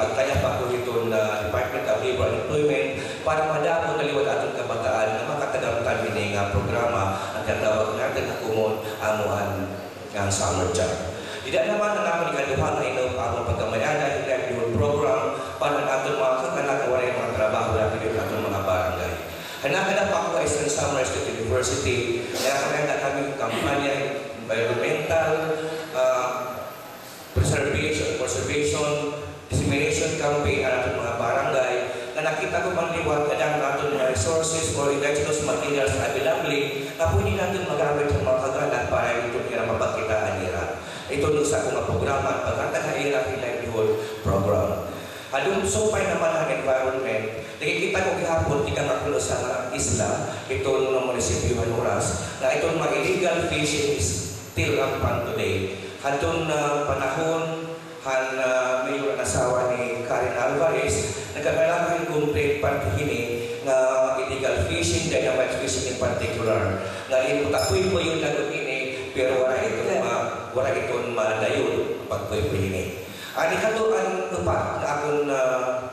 pagkaya pa ko ito na Department of Labor and Employment para madapon na liwat atong kabataan na makatagamtan ini nga programa ang katawag natin akumon amuan ang summer job. Di naman ang ako ikaduha na ino ang pagkamayana yung livelihood program para natin mga kakanak wala yung mga trabaho natin yung atong mga barangay. Hanap-hanap ako sa Eastern Summer State University na kami kampanya environmental conservation, dissemination campaign ang atong mga barangay na nakita ko pang liwat kadang natin mga resources or indigenous materials na available na pwede natin magamit ang mga kaganak para ito nila mapagkitaan nila. Ito nung sa akong programa, pagkakahirap yung livelihood program. Halong supay naman ang environment, nakikita ko kihapon, tika makulo sa isla, ito nung munisipyo Hanuras, na itong mga illegal fishing is still rampant today. Hatong panahon, mayor ang asawa ni Karen Alvarez, nagkakalamang complete partihini na illegal fishing, dynamite fishing in particular. Na iputapoy po yung lagot ini, pero wala itong madayon pagpuy-puy. Ani kato ang upat na akong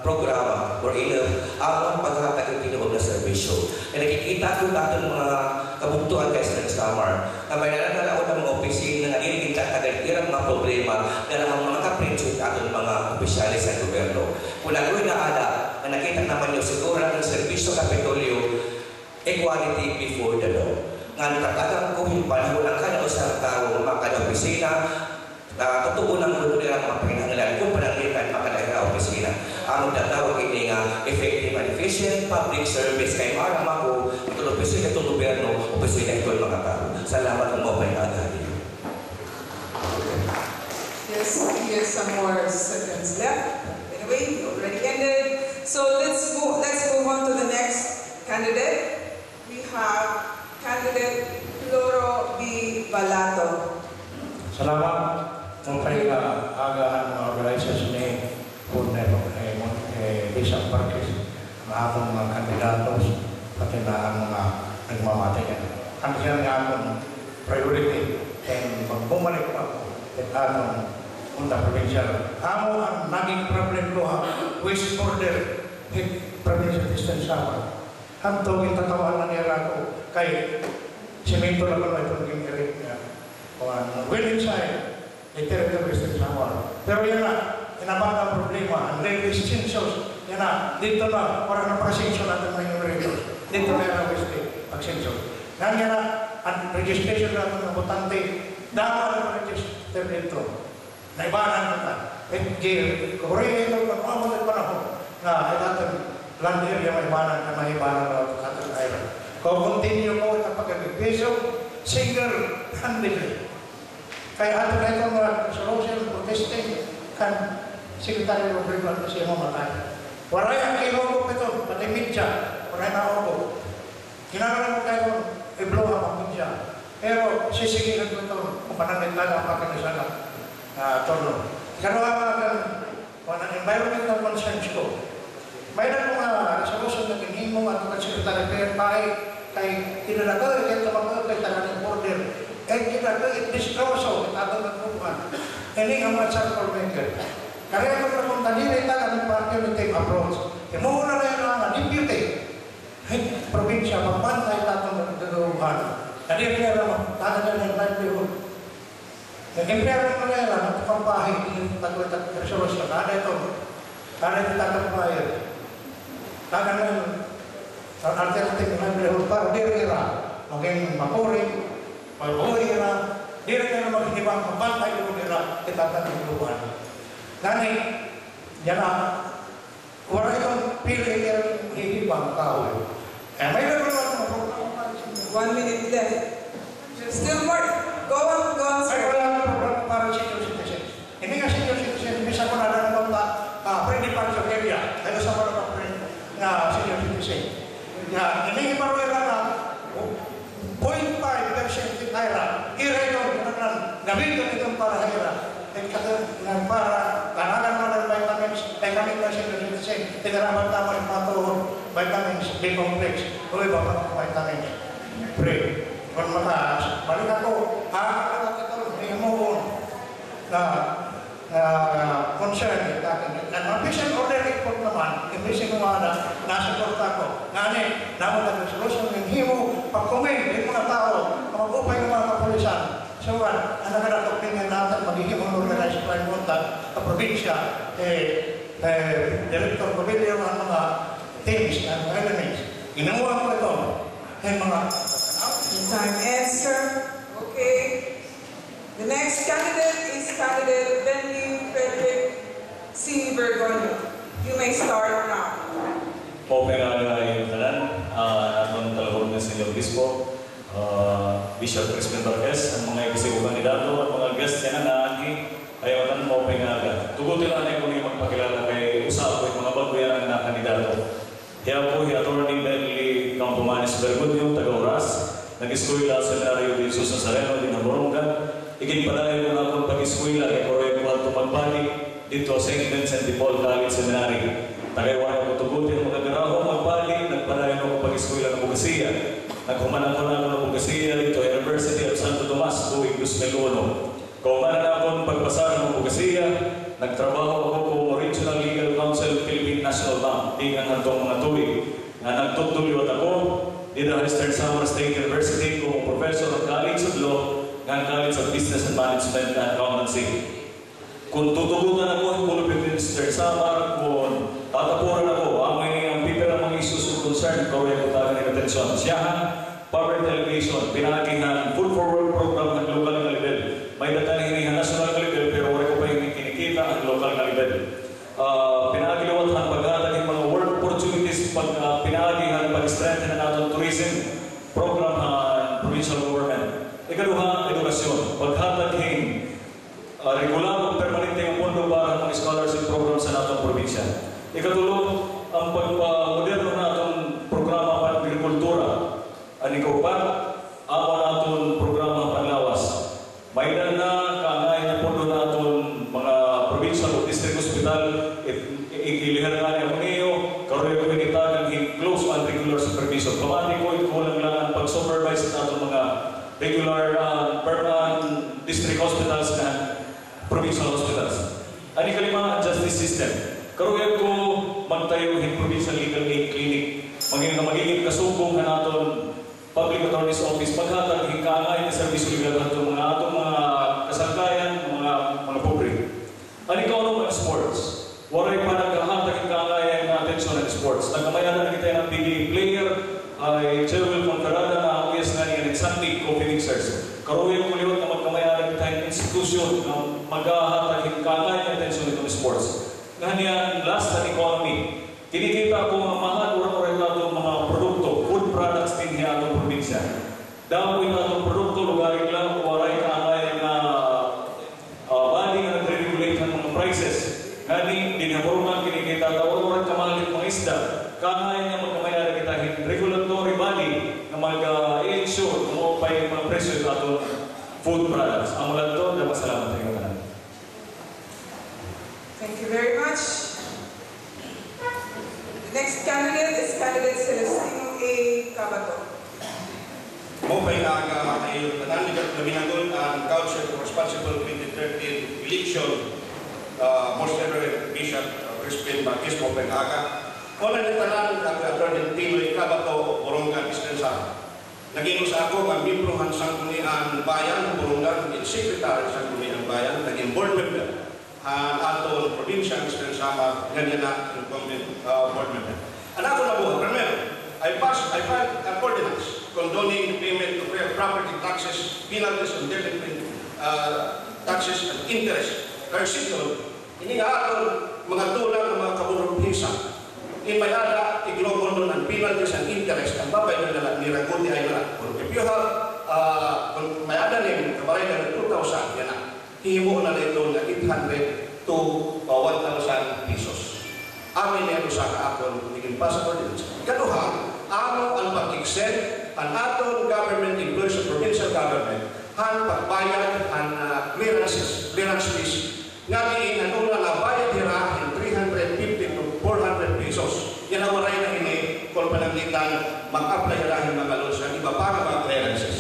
programa or ang paghatag ng tinuod na serbisyo. Na nakikita ko natin mga kabuktuan guys ng summer na may nalalala ko ng mga opisina na nilingkita tagal-irang mga problema na ang mga kaprinsyo ating mga opisyalis sa gobyerno. Kung ako'y naala na nakita naman yung siguro ng serbisyo Kapitolyo, equality before the law. Nga natatagang ko yung panahon ang kanang usang tao mga kada-opisina totoo ng mundo nila mga pinanggalan kung pananglitan makadahira opisina. Ang tatawag ini nga effective and efficient public service kay maram ako itong opisina itong gobyerno, opisina ito ang mga tao. Salamat mo pa yung agad. Yes, we have some more seconds left. Anyway, we already ended. So let's move on to the next candidate. We have candidate Floro B. Balato. Salamat. Kung kayo agahan ng organisasyon ni Bishop Parkes, ang akong mga kandidatos, pati na ang mga nagmamatayan. Ang siya nga akong priority, and magbumalik pa ako at atong punta provincial. Amo ang naging problem ko west border with provincial distance sama. Hantong yung tatawaan na nila ko kay simento na pala itong gingirit niya. Well inside, territory distance sama. Pero yan na, inabang ang problema. Ang railways census, yan na, dito na, parang napaka-census natin ng railways. Dito na yung railways pag-census. Yan na, ang registration natin ng botante, dapat ang register dito. Naibanan natin. At Korea ito, kung mga panahon, na natin land area maibanan na maibanan na sa ating island. Kung continue mo ito pag-agribeso, single-handedly. Kaya ato na itong mga social protesting kan Secretary of Labor kasi mamatay. Waray ang kinogop ito, pati media, waray na ogo. Kinakaroon mo tayo i-blow up ang media. Pero sisigilan ko ito kung pananaglaga ang pagkakasala tono. Kanawa ang environmental concerns ko. Mayroon ko nga resolution na kinhimo at ang Secretary of Labor kay kinalagay, kaya tumagay kay talagang border. Eh kita itu distroso atau berhubungan. Ini amat charcoal maker. Karena itu kalau tadi kita akan pakai tim approach. Mau na yang deputy. Provinsi membantai atau berhubungan. Tadi kita dalam tanda dan livelihood. Jadi mereka mengelola untuk pampahi di takut resolusi ada itu. Karena kita terbayar. Karena alternatif livelihood par daerah. Mungkin Mapuri. Pag-uwi na, di rin na magkikibang pabantay ko nila kitatan ng luwan. Gani, yan na, wala itong pili yung hihibang tao. Eh, may naman naman 1 minute left. Still more. Go on, sir. Ay, wala na program para senior citizens. Hindi nga senior citizens, bisa ko na naman pre sa area. Kaya sa mga na senior citizen. Hindi iparoy na 0.5% Naira, i-record na gamitin itong para Naira. Para kanagan mo ng vitamins, gamit na siya ng citizen, tinaraman tama yung matuhod, vitamins, B-complex, o iba pa vitamins. Pre, kung mataas, balik ako, ito, hindi mo na concern, Ang official order report naman, imbisi ko nga na nasuporta ko. Ngani, naman ang resolution ng himo, pag-comment ng mga tao, mag-upay ng mga kapulisan. So, ang nagadatok din natin, maghihimong organized crime contact sa probinsya, Director Pavilion ang mga teams and mga elements. Ginawa ko ito. Mga Time answer. Okay. The next candidate is candidate Benny Frederick C. Bergoglio. You may start now. Open yung tanan, atong talahon ng Senyor Bispo, Bishop Crispin Barquez, ang mga ibisig kandidato at mga guest yan na ayaw na open nga. Tugutin lang ko yung magpakilala kay usap ko yung mga bago yan na kandidato. Kaya po, Attorney Benny Campomanes Bergoglio, taga-Oras, nag-eskwela sa Seminario de Jesus Nazareno, din ang Borongan. Iginpadayon ko na akong pag-eskwela kay Correo Alto Magbalik dito sa St. Vincent de Paul College Seminary. Tagayaway ako tugutin mga garaho magbalik, nagpadayon ako pag-eskwela ng Bugasiya. Naghumanan ko na ako ng Bugasiya dito, University of Santo Tomas, tuwing 2001. Kaumanan na akong pagpasar ng Bugasiya, nagtrabaho ako kung Original Legal Counsel Philippine National Bank, tingnan hantong mga tuwing. Nagtutuliwat ako, dito sa Eastern Samar State University kung Professor of College of Law ng College of Business and Management and Accountancy. Kung tutugutan ako, Pulpit Minister Samar, kung tatapuran ako, amoy ang pipera mga issues of concern, kaway ko tayo ng atensyon. Siyahan, power delegation, pinakihan, food for work program ng local na level. May datanihin ang national na level, pero wala ko pa yung kinikita ang local na level. Pinakiliwatan paghatag ng mga work opportunities, pinakihan pag-strengthen na natin tourism program ng provincial government. Ikaduha, edukasyon, paghatag ng regular permanente ang pondo para mga scholarship program sa natong probinsya. Ikatulo, ang pagpamoderno natong programa para agrikultura. Ang ikaw-pat, ako natong programa panlawas. May na kaangay na pondo natong mga provincial o district hospital, ilihan nga niya niyo, karoon yung pinitagan in close and regular supervision. Pamati ko, kulang lang ang pag-supervise natong mga regular permanent district hospitals na provincial hospitals. Ani kalima ang justice system. Karuyan ko magtayo ng provincial legal aid clinic. Magiging kasubong na naton public attorney's office paghatag ng kaangay na serbisyo legal nato mga atong mga kasangkayan, mga pobre. Ani kaano mga sports. Waray pa naghahatag ng kaangay na atensyon ng sports. Nagkamayanan na kita ng PBA player ay Chewel Conferada na uyas nga niya ng Santi Coffee Mixers. Karuyan ko liwat na magkamayanan kita ng institusyon na maghahatag ng kaangay na atensyon ng sports. Ngayon, last na economy. Kinikita ko mga mahal orang-orang nato mga produkto, food products din niya atong probinsya. Dahil itong produkto, lugarin lang, waray kaangay na bali na nag-regulate ng mga prices. Ngayon, dinaburungan kinikita, orang-orang kamahalit mga isda. Kaangay niya magkamayaran kita ng regulatory body na mag-ensure kung pa yung mga presyo sa atong food products. Ang mula ito, dapat salamat tayo ka. Thank you very much. The next candidate is candidate Celestino A. Cabato. Mopay aga ay nanaligat na binagol ang Council for Responsible 2013 election. Most ever Bishop Crispin Barquez Mopay aga. Wala ni tanan ang Attorney Tinoy Cabato Borongan Istensar. Naging sa ako ang membrohan sa Sangguniang Bayan Borongan, naging secretary sa Sangguniang Bayan, naging board member. Aton probinsya ng Istensar, ganyan na incumbent board member. Anak ko na buhay, primero, I filed an ordinance condoning the payment of property taxes, penalties, and delinquent taxes and interest. Kaya sito, ini nga aton mga tulang ng mga kaburong-hisa. Imayada, iglobon doon ang penalties and interest. Ang babay na niraguti ay na. If you have, kung mayada niyong kabaray na 2,000, yan na. Hihimo na ito na 800 to 1,000 pesos. Amin niya ito sa kaakon, naging pa sa ordinance. Ikaduha, amo ang pag-extend ang aton government employees sa provincial government, ang pagbayad, ang clearance fees, nga diin ang una na bayad hira in 350 to 400 pesos. Yan ang waray na ini, kung pananglitan, mag-apply hirahin mga loans ng iba para mga clearances.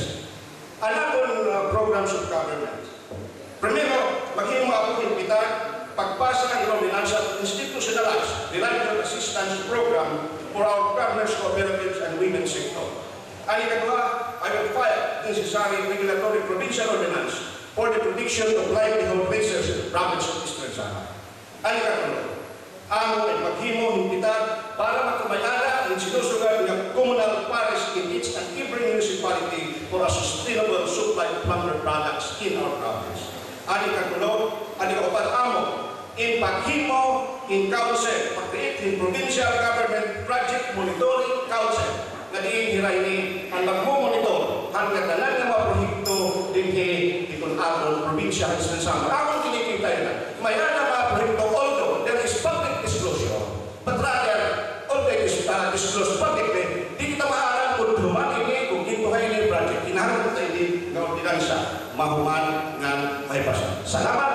Ang aton programs of government. Primero, maghimo ako impitar pagpasa ng ilang financial institution finance program for our farmers, cooperatives, and women's sector. Ani kadua, I will file necessary regulatory provincial ordinance for the protection of livelihood raisers in the province of Eastern Samar. Ani katulo, amo ay maghimo himpitan para makamayana ang sinusugad ng communal parish in each and every municipality for a sustainable supply of lumber products in our province. Ani katulo, ani kaupat amo, in paghimo in council, pag-create in provincial government project monitoring council na diin hiray ni ang magmumonitor hanggang tanan ng mga proyekto din itong atong probinsya ng Eastern Samar. Akong kinikita na may mga proyekto, although there is public disclosure, but rather, although it is disclosed publicly, di kita maaarang kung duman ini, kung gintuhay ini project, inaharap kita ini ng ordinansya, mahuman ng mahibasa. Salamat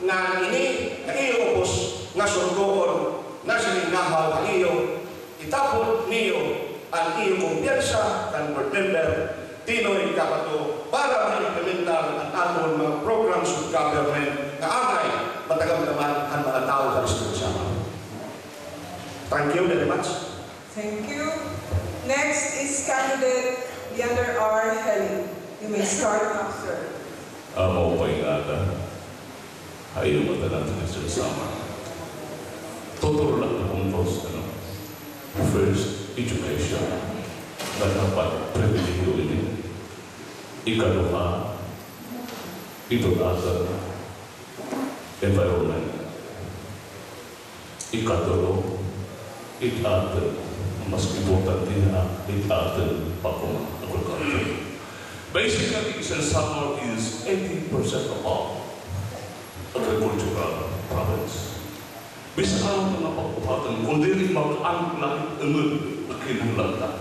nga ini na iyo upos nga surgoon na siningahaw ang iyo, itapon niyo ang iyong kumpiyansa kan board member Tinoy Capato para ma-implementar ang aton mga programs of government na angay matagal naman ang mga tao sa Eastern Samar. Thank you very much. Thank you. Next is candidate Leander R. Heli. You may start now, sir. Amo pa ingata. Ayaw matalang sa Eastern Samar. Totoo lang akong post, First, education na dapat pribilehiyo ini. Ikaduha, ito nasa environment. Ikatulo, itatin, mas importante na itatin agriculture. Basically, Eastern Samar is 80% of all agricultural province. Bisa ang mga pagpapatan, kundi rin mag-anglang umod na kinahanglan.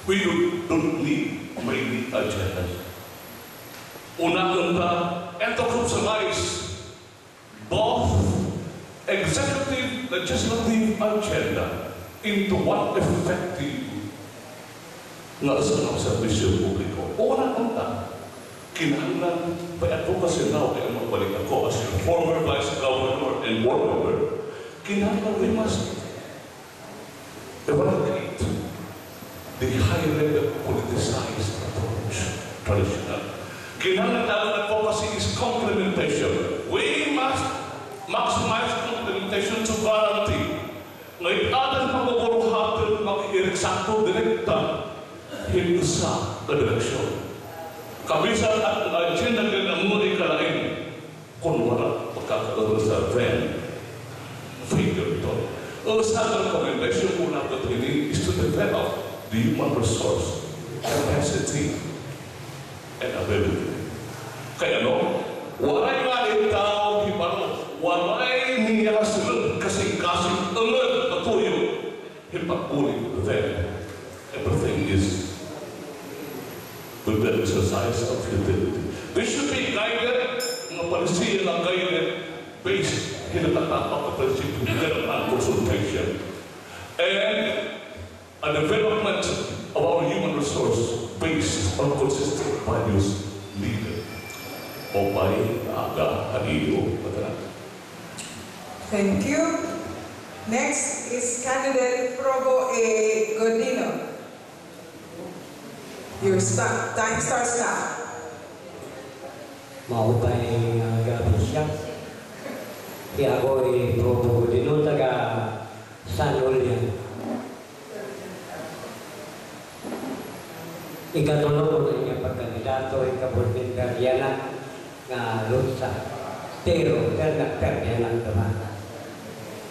We don't need many agendas. Una-una, and to crystallize both executive, legislative agenda into one effective na sa serbisyo publiko. Una-una, kinahanglan pa-advocacy now ay magbalik ako as your former vice governor and board member, kinahanglan we must eradicate the high-level politicized approach, traditional. Kinahanglan ang advocacy is complementation. We must maximize complementation to guarantee na itadan pagbuburuhatan mag-ireksakto direkta hindi sa direksyon. Kabisan at agenda ng muli kalain kung wala pagkakaroon sa friend figure ito. Sa recommendation po natin ini is to develop the human resource, capacity, and ability. Kaya walay nga itaw hibaro, walay niya sunod kasing-kasing umad na tuyo, hipagpuli then everything is with the exercise of utility. This should be guided, mga palisiya lang guided, based, hinatatak ang prinsipyo ng consultation. And a development of our human resource based on consistent values needed. Opay, aga, haliyo, Thank you. Next is candidate Probo A. Godino. Your time starts now. Maupay gabi siya. Kaya ako ay Probo Godino, taga San Julian. Ikatulong ko na inyong pagkandidato ay kabulmin Beryanan nga Lutsa. Pero, Beryanan naman.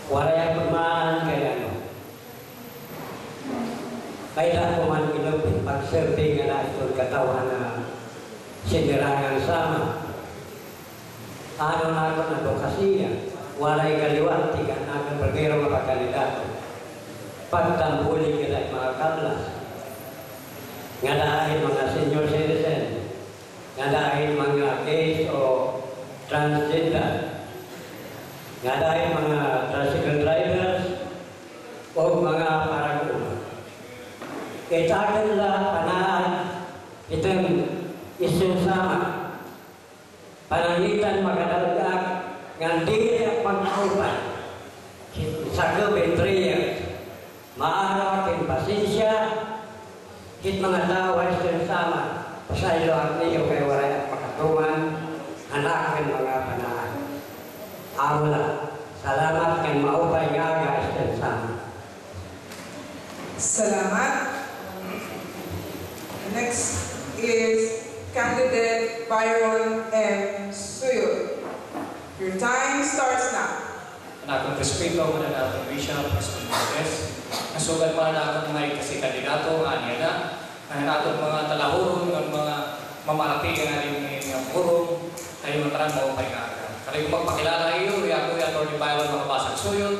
Wala yung pagmaan kaya kaya ko man ilog pag-survey nga na itong katawan na sinirangan sama. Ano na ito na advokasya, walay kaliwat, tiga na itong pagkiro mga kandidato. Pagtambuli kita mga kablas. Nga dahil mga senior citizen, nga dahil mga case o transgender, nga dahil mga tricycle drivers o mga paraguma. Itagal la panaan itong isang sama. Panangitan makadalagag nga di ang pag-aupan sa 3 years. hit mga tao ay sama, pasaylo ang niyo kay waray pakatungan, anak ng mga panaan. Amula, salamat kay maupay nga guys sama. Salamat. Next is candidate Byron M. Suyot. Your time starts now. Nakong respeto mo na natin Bishop, President Marquez. Nasugan man na akong may kasi kandidato, aniya na. Natong mga talahuron, ng mga mamalati na rin ng hurong, ay matarang mo kay Aga. Kaya kung magpakilala iyo, ako yung Atty. Byron Makabasag Suyot,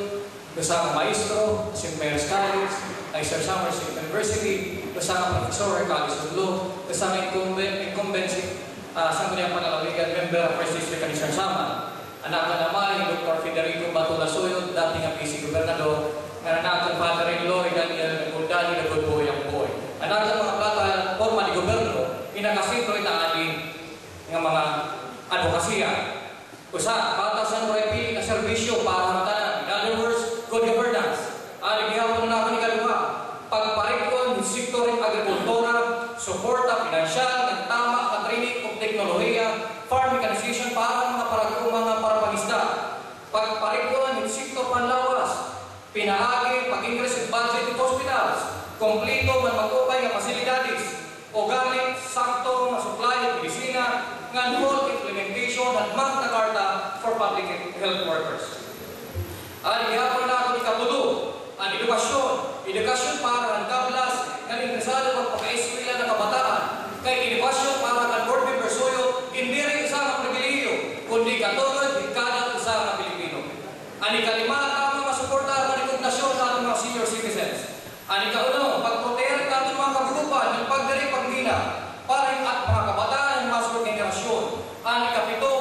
kasama maestro, St. Mary's College, ay Sir Somerset University, kasama professor, College of Law, kasama incumbent sa kanyang panalawigan, member of First District ni Sir Sama. Anak na naman ni Dr. Federico Batula Suyot, dating ang PC Gobernador, anak ng father-in-law, Daniel Gordani, na good boy ang boy. Anak ng mga plataforma ni Goberno, pinakasintro itaan ng mga advokasya. Usa, batasan mo ay pili na serbisyo para matanan. In other words, good governance. Gihapon na ako ni Kaluha. Pagparikon ng sektor ng agrikultura, suporta pinansyal, ng tama, katrinik o teknolohiya, farm mechanization para mga parapangista. Pagparikon ng sektor panlawas, pinaagi, pag-increase in budget ng hospitals, kompleto man mag-upay ng fasilidades, organic, sakto, masupply at medisina, ng full implementation at Magna Carta for public health workers. Gihapon na ako ni Kapulo, ang edukasyon para ang kablas ng interesado magpaka-eskwela ng kabataan, kay edukasyon para ang board member Suyot, hindi rin isang pribilehiyo, kundi katulad, hikadat isang Pilipino. Ani kalima, tama masuporta ang rekognasyon sa ating mga senior citizens. Ani kauno, pagproteher ng ating mga kagrupan ng pagdiri-paghina para yung at mga kabataan ng mas generasyon. Ani kapito,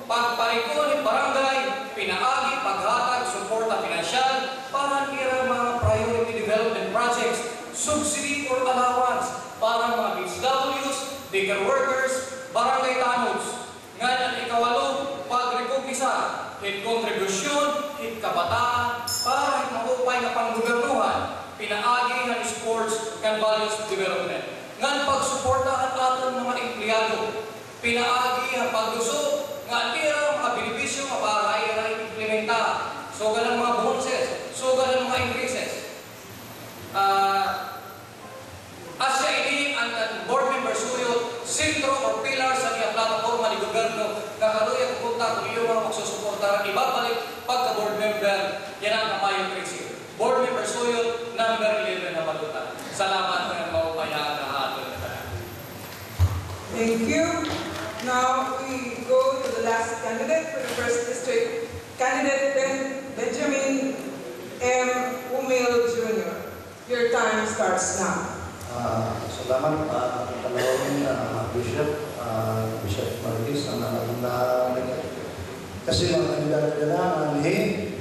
pagparikon ng barangay, pinaagi, paghatag, suporta pinansyal, para kira mga priority development projects, subsidy or allowance para mga BHWs, digger workers, barangay tanods. Ngayon ang ikawalo, pagrekognisa, hit kontribusyon, hit kabataan, para maupay na panggobernuhan, pinaagi ng sports and values development. Ngayon pagsuportahan natin ng mga empleyado, pinaagi ang pagluso, nga tira mga benepisyo para i-implementa. So ganang mga bonuses, so ganang mga increases. Asya ini ang board member Suyot, sentro or pillar sa niya plataforma ni gobyerno, kakaluya pupunta kung iyo mga magsusuporta, ibabalik pagka-board member, yan ang kamayong prinsip. Board member Suyot, number 11 na balutan. Salamat ng maupayaan na hato na tayo. Thank you. Now we go to the last candidate for the first district, candidate Benjamin M. Umil Jr. Your time starts now. Salamat talawin Bishop Marquez na kasi mga kandidato na nihin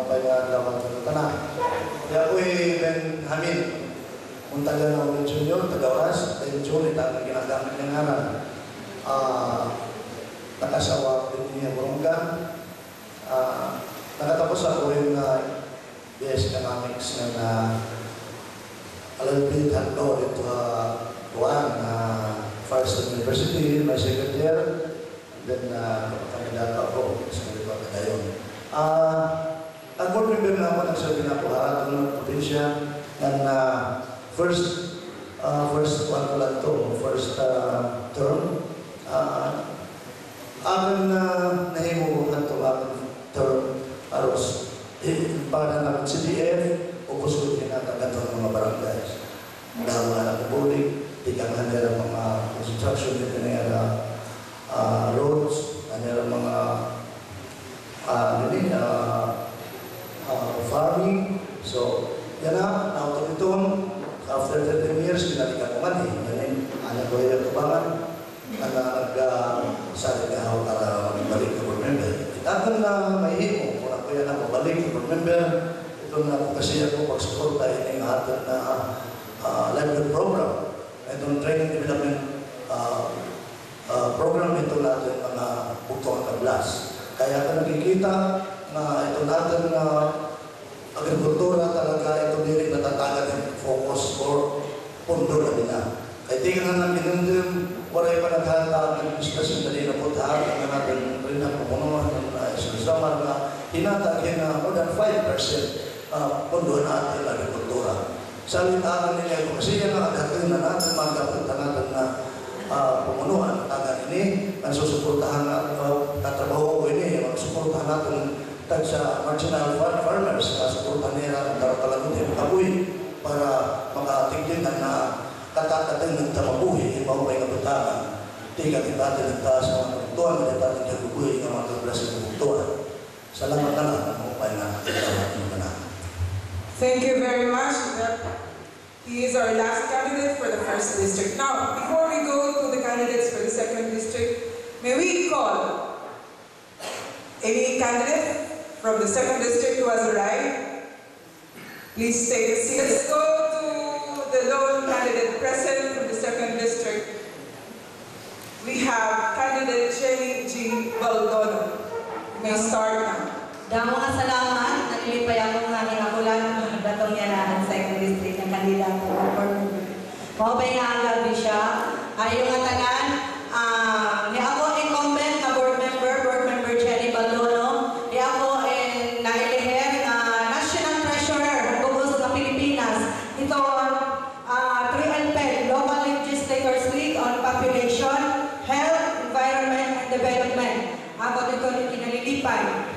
kaya dapat tanah. Ya uy Benjamin Muntaga na Umil Jr. Tagawas Ben Jr. Ito ginagamit ng ngaran. Nakasawa din niya Burungga. Nakatapos ako yung BS Economics na alabit handlo dito First University, my secretary, and then kandidato ako sa Baliwag Dayon. Ang board member na ako nagsabi na po harap ng probinsya ng first term. Amin nahimuhan ito amin term aros para namin CDF o kusod kinakagato ng mga barangays. Dahil mga nakabulig, tikang hanera mga construction dito na roads, hanera mga farming. So, yan na, nauto ito. After 13 years, pinalikan naman anak ko yung tubangan. Nag-salit na ako para balik na board member. Itagal na mahihimo kung ako yan ako balik na board member. Ito na po kasi ako pag-suporta yung atin na livelihood program. Itong training development program ito natin mga bukong kablas. Kaya ka nakikita na ito natin na agrikultura talaga ito din natatagan ng focus for pondo na nila. Kaya tingnan na pinundin, waray pa naghahata ng diskusyon na rin na po tahan ng natin rin na pumunuan ng Samar na hinatagin na more than 5% pondo natin na agrikultura. Sa lintahan nila ito, kasi yan ang agatin na natin, magapunta natin na pumunuan tagan ini, ang susuportahan na katrabaho ko ini, ang susuportahan natin sa marginal farmers, susuportahan nila ang karapalagutin, kabuhi, para makatigyan na katakatang nagtamabuhi, ibaw may kabutahan, tiga kita nagtaas ng mga kabutahan, na dapat nagkagubuhi ng mga kablas ng kabutahan. Salamat na lang ang upay na katawag ng kanan. Thank you very much. He is our last candidate for the first district. Now, before we go to the candidates for the second district, may we call any candidate from the second district who has arrived? Please take a seat. Let's go to the lone candidate present from the second district. We have candidate Jenny G. Baldono. You may start now. Damo nga salamat, nalilipay ako ng aking akulan ng datong yan sa second district ng kandidato ng board member. Maupay nga ang gabi siya. Ayaw nga tanan, ni ako incumbent na board member Jenny Baldono. Ni ako nailiher na National Treasurer Bugos ng Pilipinas. Ito ang 3LPED, Local Legislators League on Population, Health, Environment, and Development. Ako dito kinalilipay.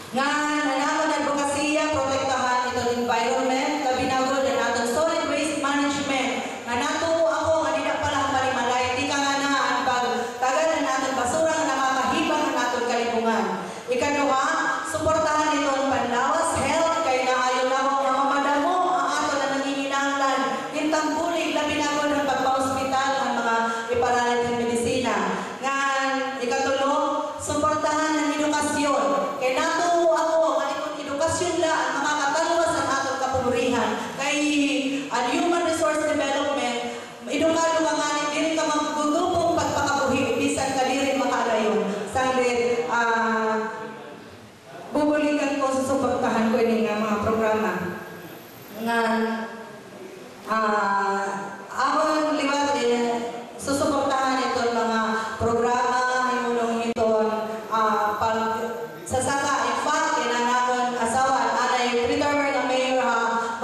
Nga nanamon advokasya, protektahan itong environment, kabinagod na natin solid waste management. Nga natuo ako, nga nila palang palimalay, di ka nga na ang pagtagal na natin basura na nakakahibang na natin kalipungan. Ikaduha, suportahan itong panlawas, health, kay naayon ako nga mamadamo ang ato na nanginginanglan. Hintang pulig, labinagod ng pagpa-hospital ng mga iparalit ng medisina. Nga ikatulo, suportahan ng edukasyon. Kay nato sila ang makakatalwas ang atong kapumurihan. Kay human resource development, edukado ka nga din ka magugupong pagpakabuhi, bisan ka din makalayon. Sanglit, bubuligan ko, susuportahan ko yung mga programa. Nga, ako liwat din, susuportahan ito mga programa, yung ito, sasaka, in fact, asawan, anay, returner ng mayor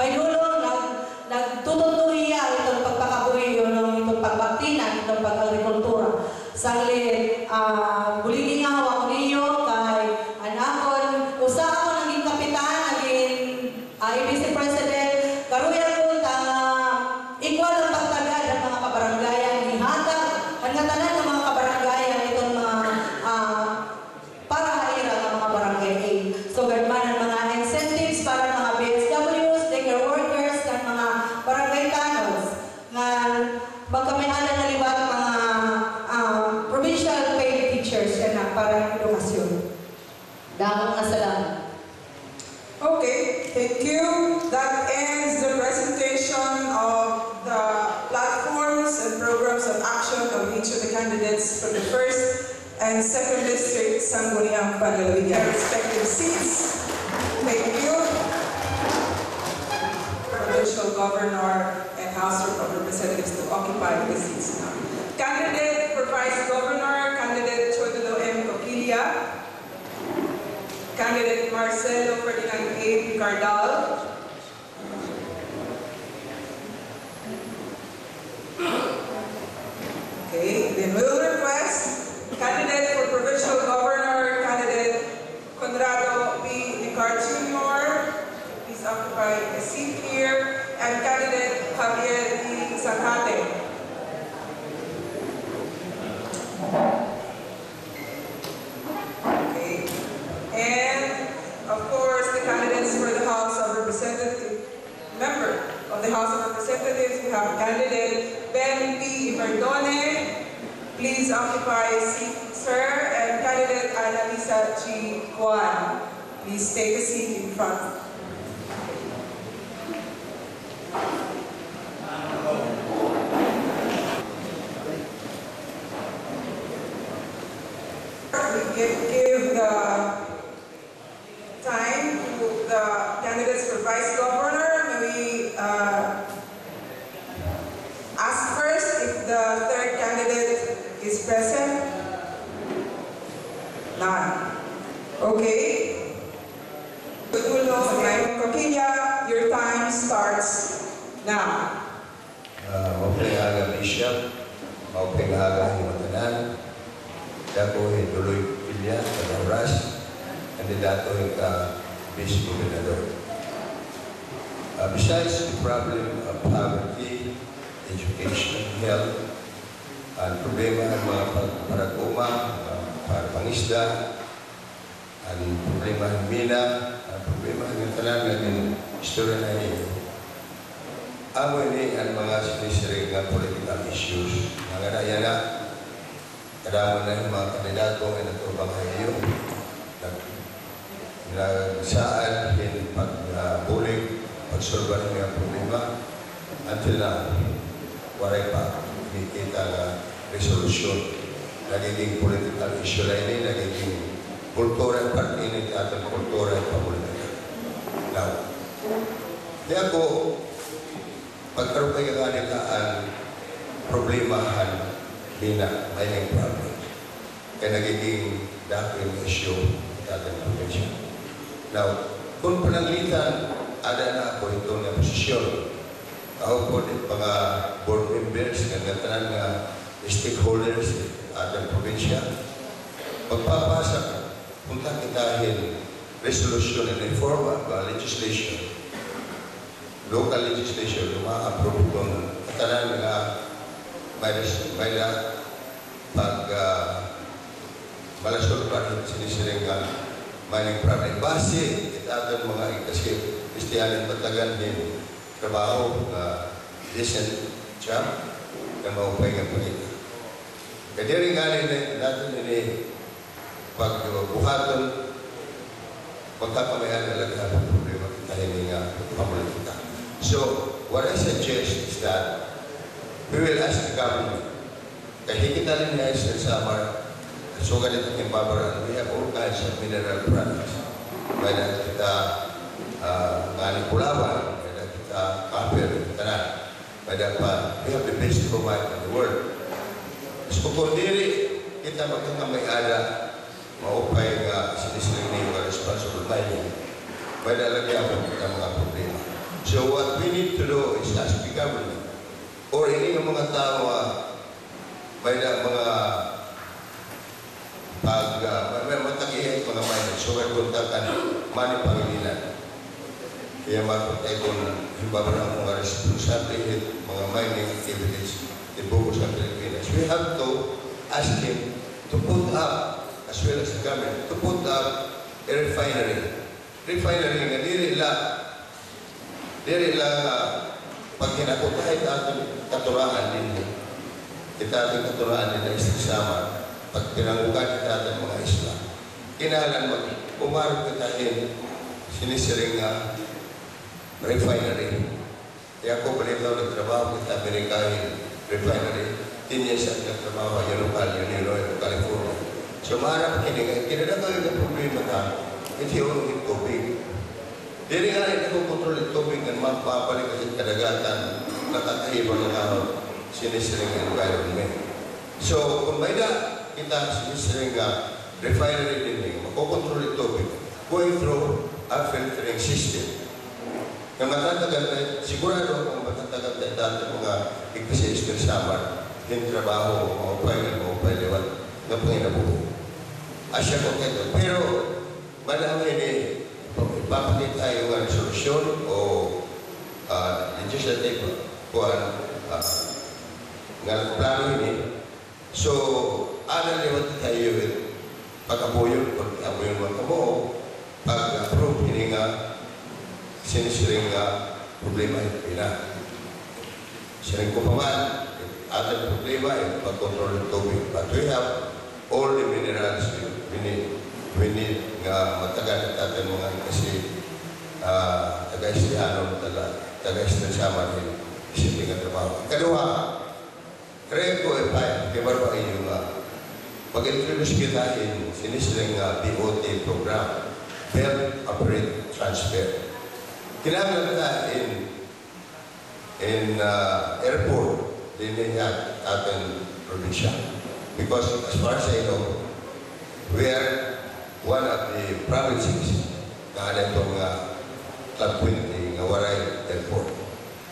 may dulong, nagtututuhiya itong pagpakabuhi, itong pagbaktinan, itong pag-agrikultura. Saglit, buliging ako niyo kay anakon, usa ako naging kapitan, naging vice president, karuyan ko equal ang pagtagad ng mga kabaranggayan, ihatag, ang tanan ng mga kabaranggayan, itong mga para haira ng mga barangay A. So, gadman ang mga incentives para mga BSWs, daycare workers, at mga barangay tanons na magkamihalan na libat mga provincial paid teachers na para edukasyon. Damang na salamat. Okay, thank you. That ends the presentation of the platforms and programs of action of each of the candidates for the first and second district, Sangguniang Panlalawigan. Respective seats. Thank you. Provincial Governor and House of Representatives to occupy the seats now. Candidate for Vice Governor, Candidate Chodolo M. Coquilia. Candidate Marcelo Ferdinand A. Picardal. Okay, then we will request candidate for Provincial Governor, Candidate Conrado B. Nicar Jr. Please occupy a seat here. And Candidate Javier D. Zanjate. Okay. And, of course, the candidates for the House of Representatives, member of the House of Representatives, we have Candidate Ben P. Verdone. Please occupy a seat, sir, and candidate Annalisa G. Juan. Please take a seat in front. We give the time to the candidates for Vice Governor. May we Montilla, your time starts now. Maupingaga Bishop, maupingaga Himatanan, dako Duloy Pilya, Oras, kandidato ka Vice Gobernador. Besides the problem of poverty, education, health, ang problema ng mga paraguma, para pangisda, ang problema ng mina, ang problema ng tanan ng istorya na iyo. Amo ini ang mga sinisiring na political issues. Mga naya na, kadamon na yung mga kandidato ay natubang kayo. Nagsaan yung pagbulig, pagsolba ng mga problema, until na waray pa, kita na resolution. Nagiging political issue na ini, nagiging kultura, parte ini atong kultura at pamulitan. Now, di ako, pagkaroon kayo ganit ang problemahan bina, mining problem. Kaya nagiging dako yung issue at ating provincial. Now, kung pananglitan, ada na ako itong na posisyon. Ako po din mga board members, nagatanan nga stakeholders at ating provincial. Pagpapasa, punta kitahin resolution and reform of legislation. Local legislation, yung ma-approve itong katanan nga may na pag malasol pa rin sinisiring nga mining problem. Base, itagan mga kasi Kristiyanin matagan din trabaho na decent job na maupay nga pangita. Kaya rin nga natin ini pagbuhaton pagkakamayan na lagyan ang problema kita hindi nga pamulitan. So, what I suggest is that we will ask the government, kahit kita rin na sa summer, so ganito yung babaran, we have all kinds of mineral products. May na kita nganing pulawan, may na kita copper, tanan. May na pa, we have the best provide in the world. So, kung diri, kita magkakamay-ada, maupay nga sinisiling niyo responsible mining, may nalagyan po kita mga problema. So what we need to do is ask the government or ini ng mga tao may na mga may matagihan mga miners so may kontakan mani Pangilinan. Kaya mapunta kung hibabarang mga responsable mga mining activities ibubo sa Pilipinas. We have to ask him to put up as well as the government to put up a refinery. Refinery nga diri lang pag hinakot kahit ating katuraan din kita ating katuraan din na isasama pag pinangugan kita ating mga isla kinahalan umarap kita din sinisiring nga refinery kaya ko balitaw nagtrabaho kita Amerikahin refinery 10 years at nagtrabaho yung lokal yun yung California so maharap kinadagaw yung problema ka hindi yung tubig. Diri nga rin kontrol ng tubig ng mapapalik kasi kadagatan nakakahibang ng sinisiring environment. So, kung may na kita sinisiring refinery din makokontrol ng tubig going through a filtering system. Yung matatagal sigurado kung matatagal na dati mga ikpasis ng samar yung trabaho, maupay liwan na panginabuho. Asya ko kayo. Pero, madami ni ipapakita tayo ng solusyon o legislative kuhan ng plano ini. So, liwat tayo pag-abuyon o abuyon mo kamo pag-approve ini nga sinisiring nga problema ito pina. Siring ko pa man, ating problema ay pag-control ng tubig. But we have all the minerals we need nga matagal at ating mga kasi taga-Istiano taga-Istiano din isipin ang trabaho. Kadua, kaya ko kaya baru yung pag-introduce kita in sinisiling BOT program, Build, Operate, Transfer. Kinahanglan na in airport din niya ating probinsya. Because as far as I know, we are one of the provinces na itong Club 20 nga waray airport.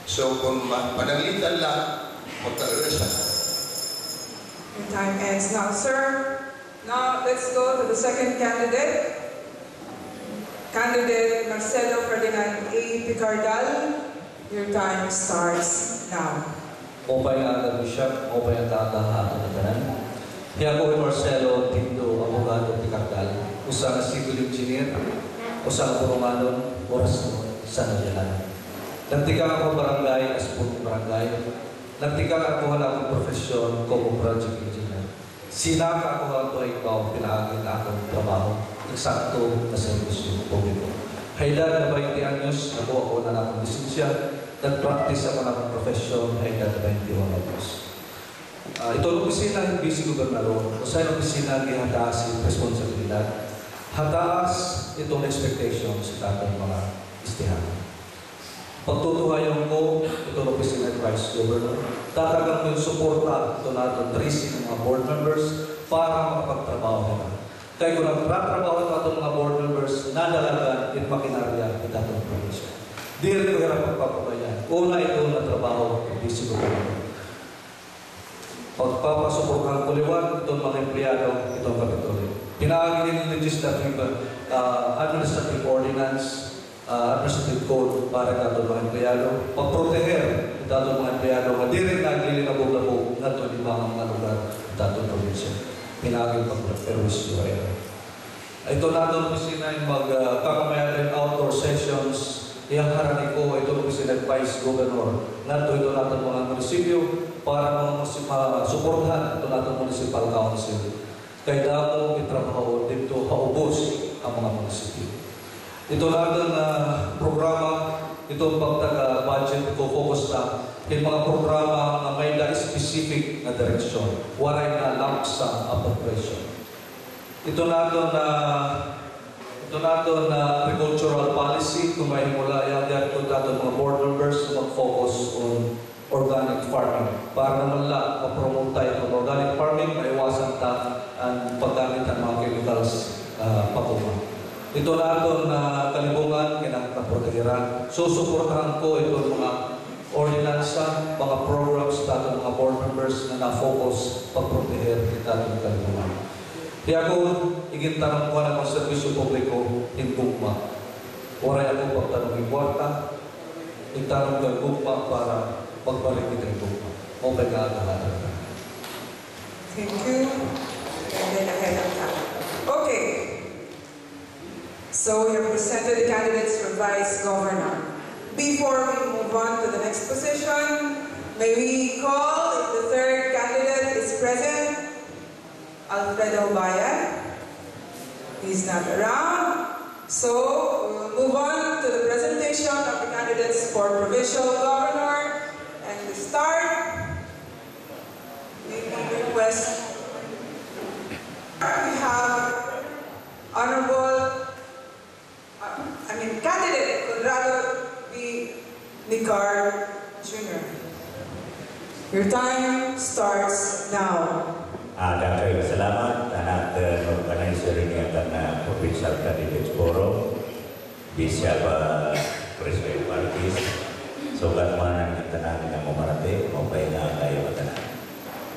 So kung pananglitan lang, magka-arrest. Your time ends now, sir. Now let's go to the second candidate. Candidate Marcelo Ferdinand A. Picardal. Your time starts now. Opay nga Bishop, opay ang kakahato na tanan. Kaya ko Marcelo Tinto, abogado Picardal, usa nga civil engineer, usa nga purumanon, oras mo sa Najalan. Nagtika ako barangay, as po barangay. Nagtika ako akong profesyon, como project engineer. Sinaka ako ang ikaw, pinaagin na akong trabaho, eksakto na servisyo publiko. Haydad na 20 anyos, nakuha ko na akong lisensya, nag-practice ako ng profesyon, haydad na 21 anyos. Ito ang opisina ng Vice Gobernador, o sa opisina ng hataas yung responsibilidad. Hataas itong expectation sa ating mga istihan. Pagtutuhayan ko, itong opisina ng Vice Governor, tatagang yung suporta ito natin tracing ng mga board members para makapagtrabaho nila. Kaya kung nagtratrabaho ito itong mga board members, nadalagan in makinarya ito itong provision. Di rin ko hirap magpapabayan. Una ito na trabaho ng Vice Governor. Pagpapasuportahan ko liwan, itong mga empleyado, itong kapituloy. Pinaagin ng legislative, administrative ordinance, administrative code para itong mga empleyado. Pagproteher itong mga empleyado, nga di rin naglilabog-labog na ito ibang mga lugar itong provincia. Pinaagin pag-perwisyo. Ito na itong opisina yung magkakamayan outdoor sessions. Iyang harani ko, itong opisina ng Vice Governor. Nato ito natin mga munisipyo para mga suportahan ito natin municipal council. Kaya damo itrabaho dito haubos ang mga munisipyo. Ito natin na programa, itong pagtaga-budget ko focus na yung mga programa na may specific na direksyon. Waray na lump sum appropriation. Ito natin na agricultural policy, kung may mula yan kung natin mga board members mag-focus on organic farming. Para naman lang ma-promote tayo ng organic farming, maiwasan ta ang paggamit ng mga chemicals patungo. Ito natin na kalibungan, kinakaprotegiran. Susuportahan ko itong mga ordinansa, mga programs natin mga board members na na-focus pag-proteger itong kalibungan. Kaya kung igintanong ko ng servisyo publiko, hingkukma. Waray ako pagtanong ibuarta, itanong ko hingkukma para pagbalik ito hingkukma. O pag-aagahan. Thank you. And then ahead of time. Okay. So we have presented the candidates for Vice Governor. Before we move on to the next position, may we call if the third candidate is present? Alfredo Bayan. He's not around. So we'll move on to the presentation of the candidates for Provincial Governor. And to start, we request, we have Honorable, candidate Conrado B. Nicar Jr. Your time starts now. Daghang salamat anak organizer ini akan provincial candidates forum bisa presiden partis sobat mana kita nak memarate mau bayar kayu kita.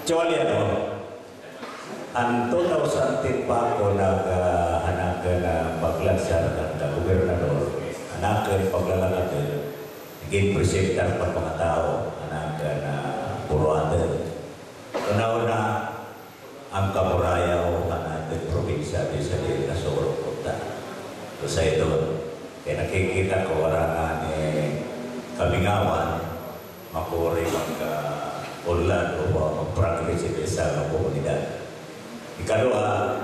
Coba lihat dong. Anto tahu santit pak konaga anak kena baglasar dan gubernador anak kena baglalan itu ingin presiden perpengatau anak kena Purworejo. Una ang kamurayaw natin probinsya di sa Sorong Kota. So sa ito, kaya nakikita ko warangan Kabingawan, makuri mag-ulan o mag-progress sa mga komunidad. Ikalawa,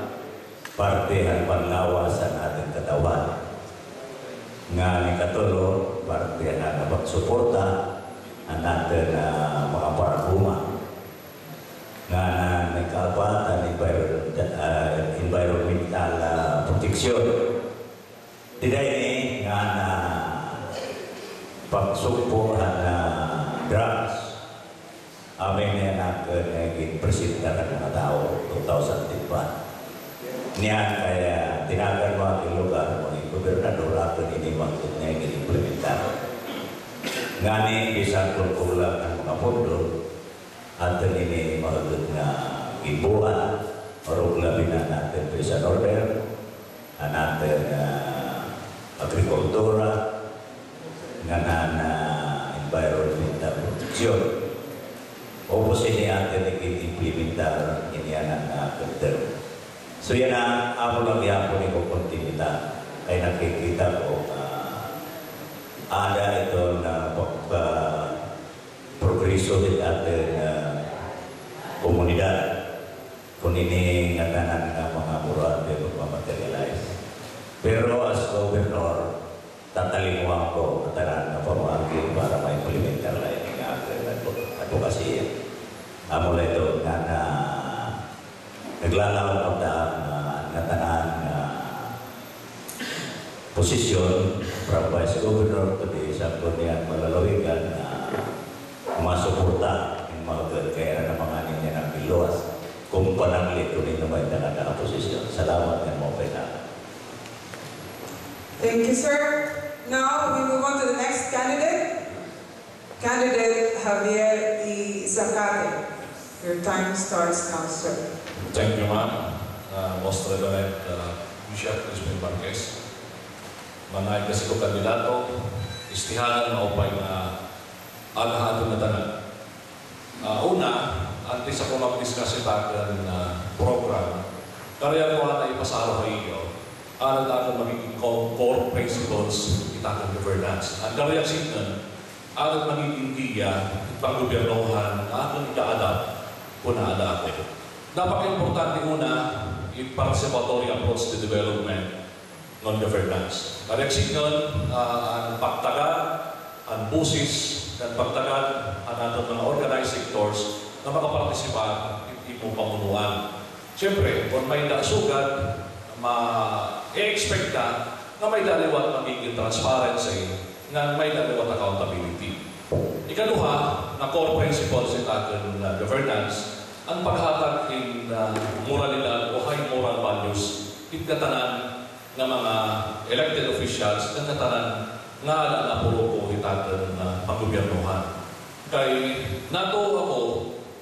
partihan panlawasan ating katawan. Nga ni Katulo, partihan na pagsuporta ang natin mga paraguma. Nga nagkabatan environmental protection. Tidak ini nga na pagsumpuhan na drugs. Amin na naging presiden ng mga tao 2004. Niyan kaya tinagal mga lugar mo ni gobernador ato ini maksudnya naging Ngani bisan kung ulang ang mga pondo, atin ini maudot nga ibuan, orong labi na natin prison order, natin agrikultura, nga na environmental protection. Opos ini atin nag-implementar ini ang term. So yan ang ako lang yan po ni kontinita ay nakikita ko ada ito na progreso din atin komunidad kung ini nga tanan nga mga mura atin magmamaterialize. Pero as governor, tatalimuan ko katanan na pamahagi para ma-implementar lang yung advocacy. Mula ito nga na naglalawag ang daan na tanan posisyon from Vice Governor to the isang kuniyang malalawigan na masuporta yung mga kaya na mga niya ng biluas kung pananglit ko rin naman na posisyon. Salamat nga mo pa. Thank you, sir. Now we move on to the next candidate. Candidate Javier E. Zacate. Your time starts now, sir. Thank you, ma'am. Most Reverend Bishop Crispin Marquez. Manay kasi ko kandidato, istihanan na upay na alahatong na tanan. Una, antes ako mag-discuss itakan na program, kaya ko na ipasaro kay iyo, ano na magiging core principles itakan governance. Ang kaya sinan, ano magiging diya, pang-gobyernohan, ano ika-adapt, kung na-adapt ito. Napaka-importante muna, yung participatory approach to development ng governance. Kareksik nun, ang pagtagal, ang busis, ang pagtagal, ang ating mga organized sectors na makapartisipa hindi mo pamunuan. Siyempre, kung may nasugat, ma-expect na may daliwat magiging transparency, na may daliwat accountability. Ikaduha, na core principles ng ating governance, ang paghatag ng moralidad o high moral values, ikatanan ng mga elected officials, ikatanan nga na puro ko itagan na panggobyernohan. Kay nato ako,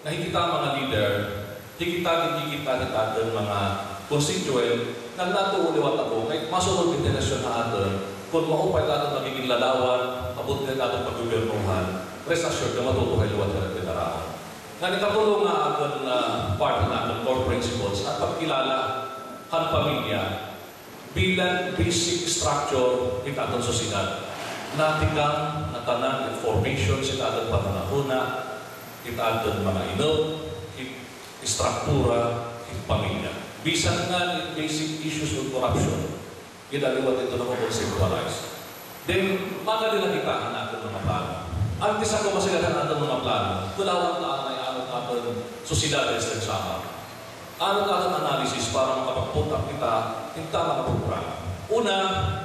nakikita mga leader, hikita itagan mga constituent, na nato uliwat ako, kay masunod internasyon na atin, kung maupay natin magiging lalawan, abot din natin panggobyernohan, rest assured na matutuhay liwat ka ng pinaraan. Nga nikatulong nga atin part natin core principles at pagkilala ang pamilya bilang basic structure ng ating sosyedad. Natikang natanan information sa ating pananahuna, ating mga inod, struktura, pamilya. Bisan nga basic issues of corruption, ginaliwat ito na conceptualize. Then, magalila kita ang ating mga plano. Antes ako masilahan natin mga plano, kulawang taan ay anong ating sosyedad ay sama. Anong ating analysis para makapagpunta kita ng tamang program. Una,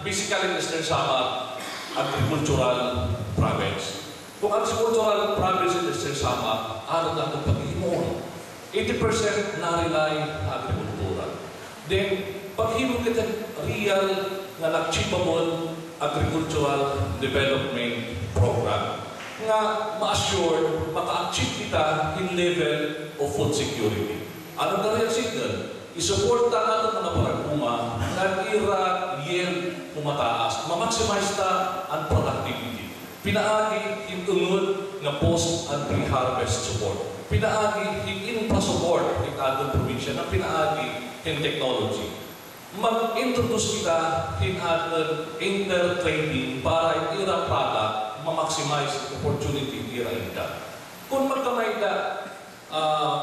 basically Eastern Samar, agricultural province. Kung agricultural province in Eastern Samar, anong ating pag-ihimuon? 80% na-rely agrikultura. Then, paghimo kita real na achievable agricultural development program nga ma-assure maka-achieve kita in level of food security. Ano na real signal? Isuporta natin mga paraguma na yield kumataas. Ma-maximize ta ang productivity. Pinaagi yung nga post and pre-harvest support. Pinaagi yung infra-support ng ating probinsya na pinaagi yung technology. Mag-introduce kita in ating inter-trading para ira product ma-maximize opportunity ira ita. Kung magkamay na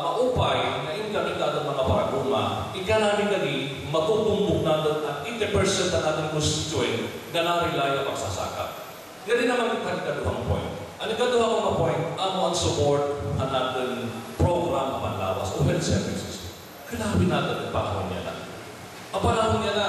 maupay na income ng mga paraguma, ikanami gali matutumbok natin at 80% ng ating constituent na na-rely na pagsasaka. Gani naman yung kaduhang point. Ang kaduhang point, ang support ang ating program panlawas o health services. Kailangan natin ang panahon niya na. Ang panahon niya na,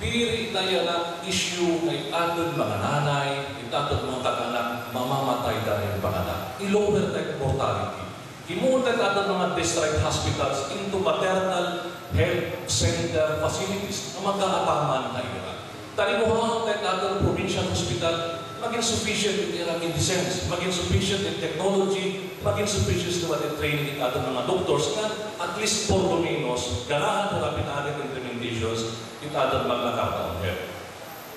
diri na yan ang issue ay ating mga nanay, ating mga kaganak, mamamatay dahil panganak. I-lower type mortality. Imuntan ating mga district hospitals into maternal health center facilities na magkakataman na ira. Talimuhan tayo ating provincial hospital na maging sufficient in defense, maging sufficient in technology, maging sufficient in training at mga doctors nga at least for the menos, ganahan po namin ating implementations it ating magkakaroon here.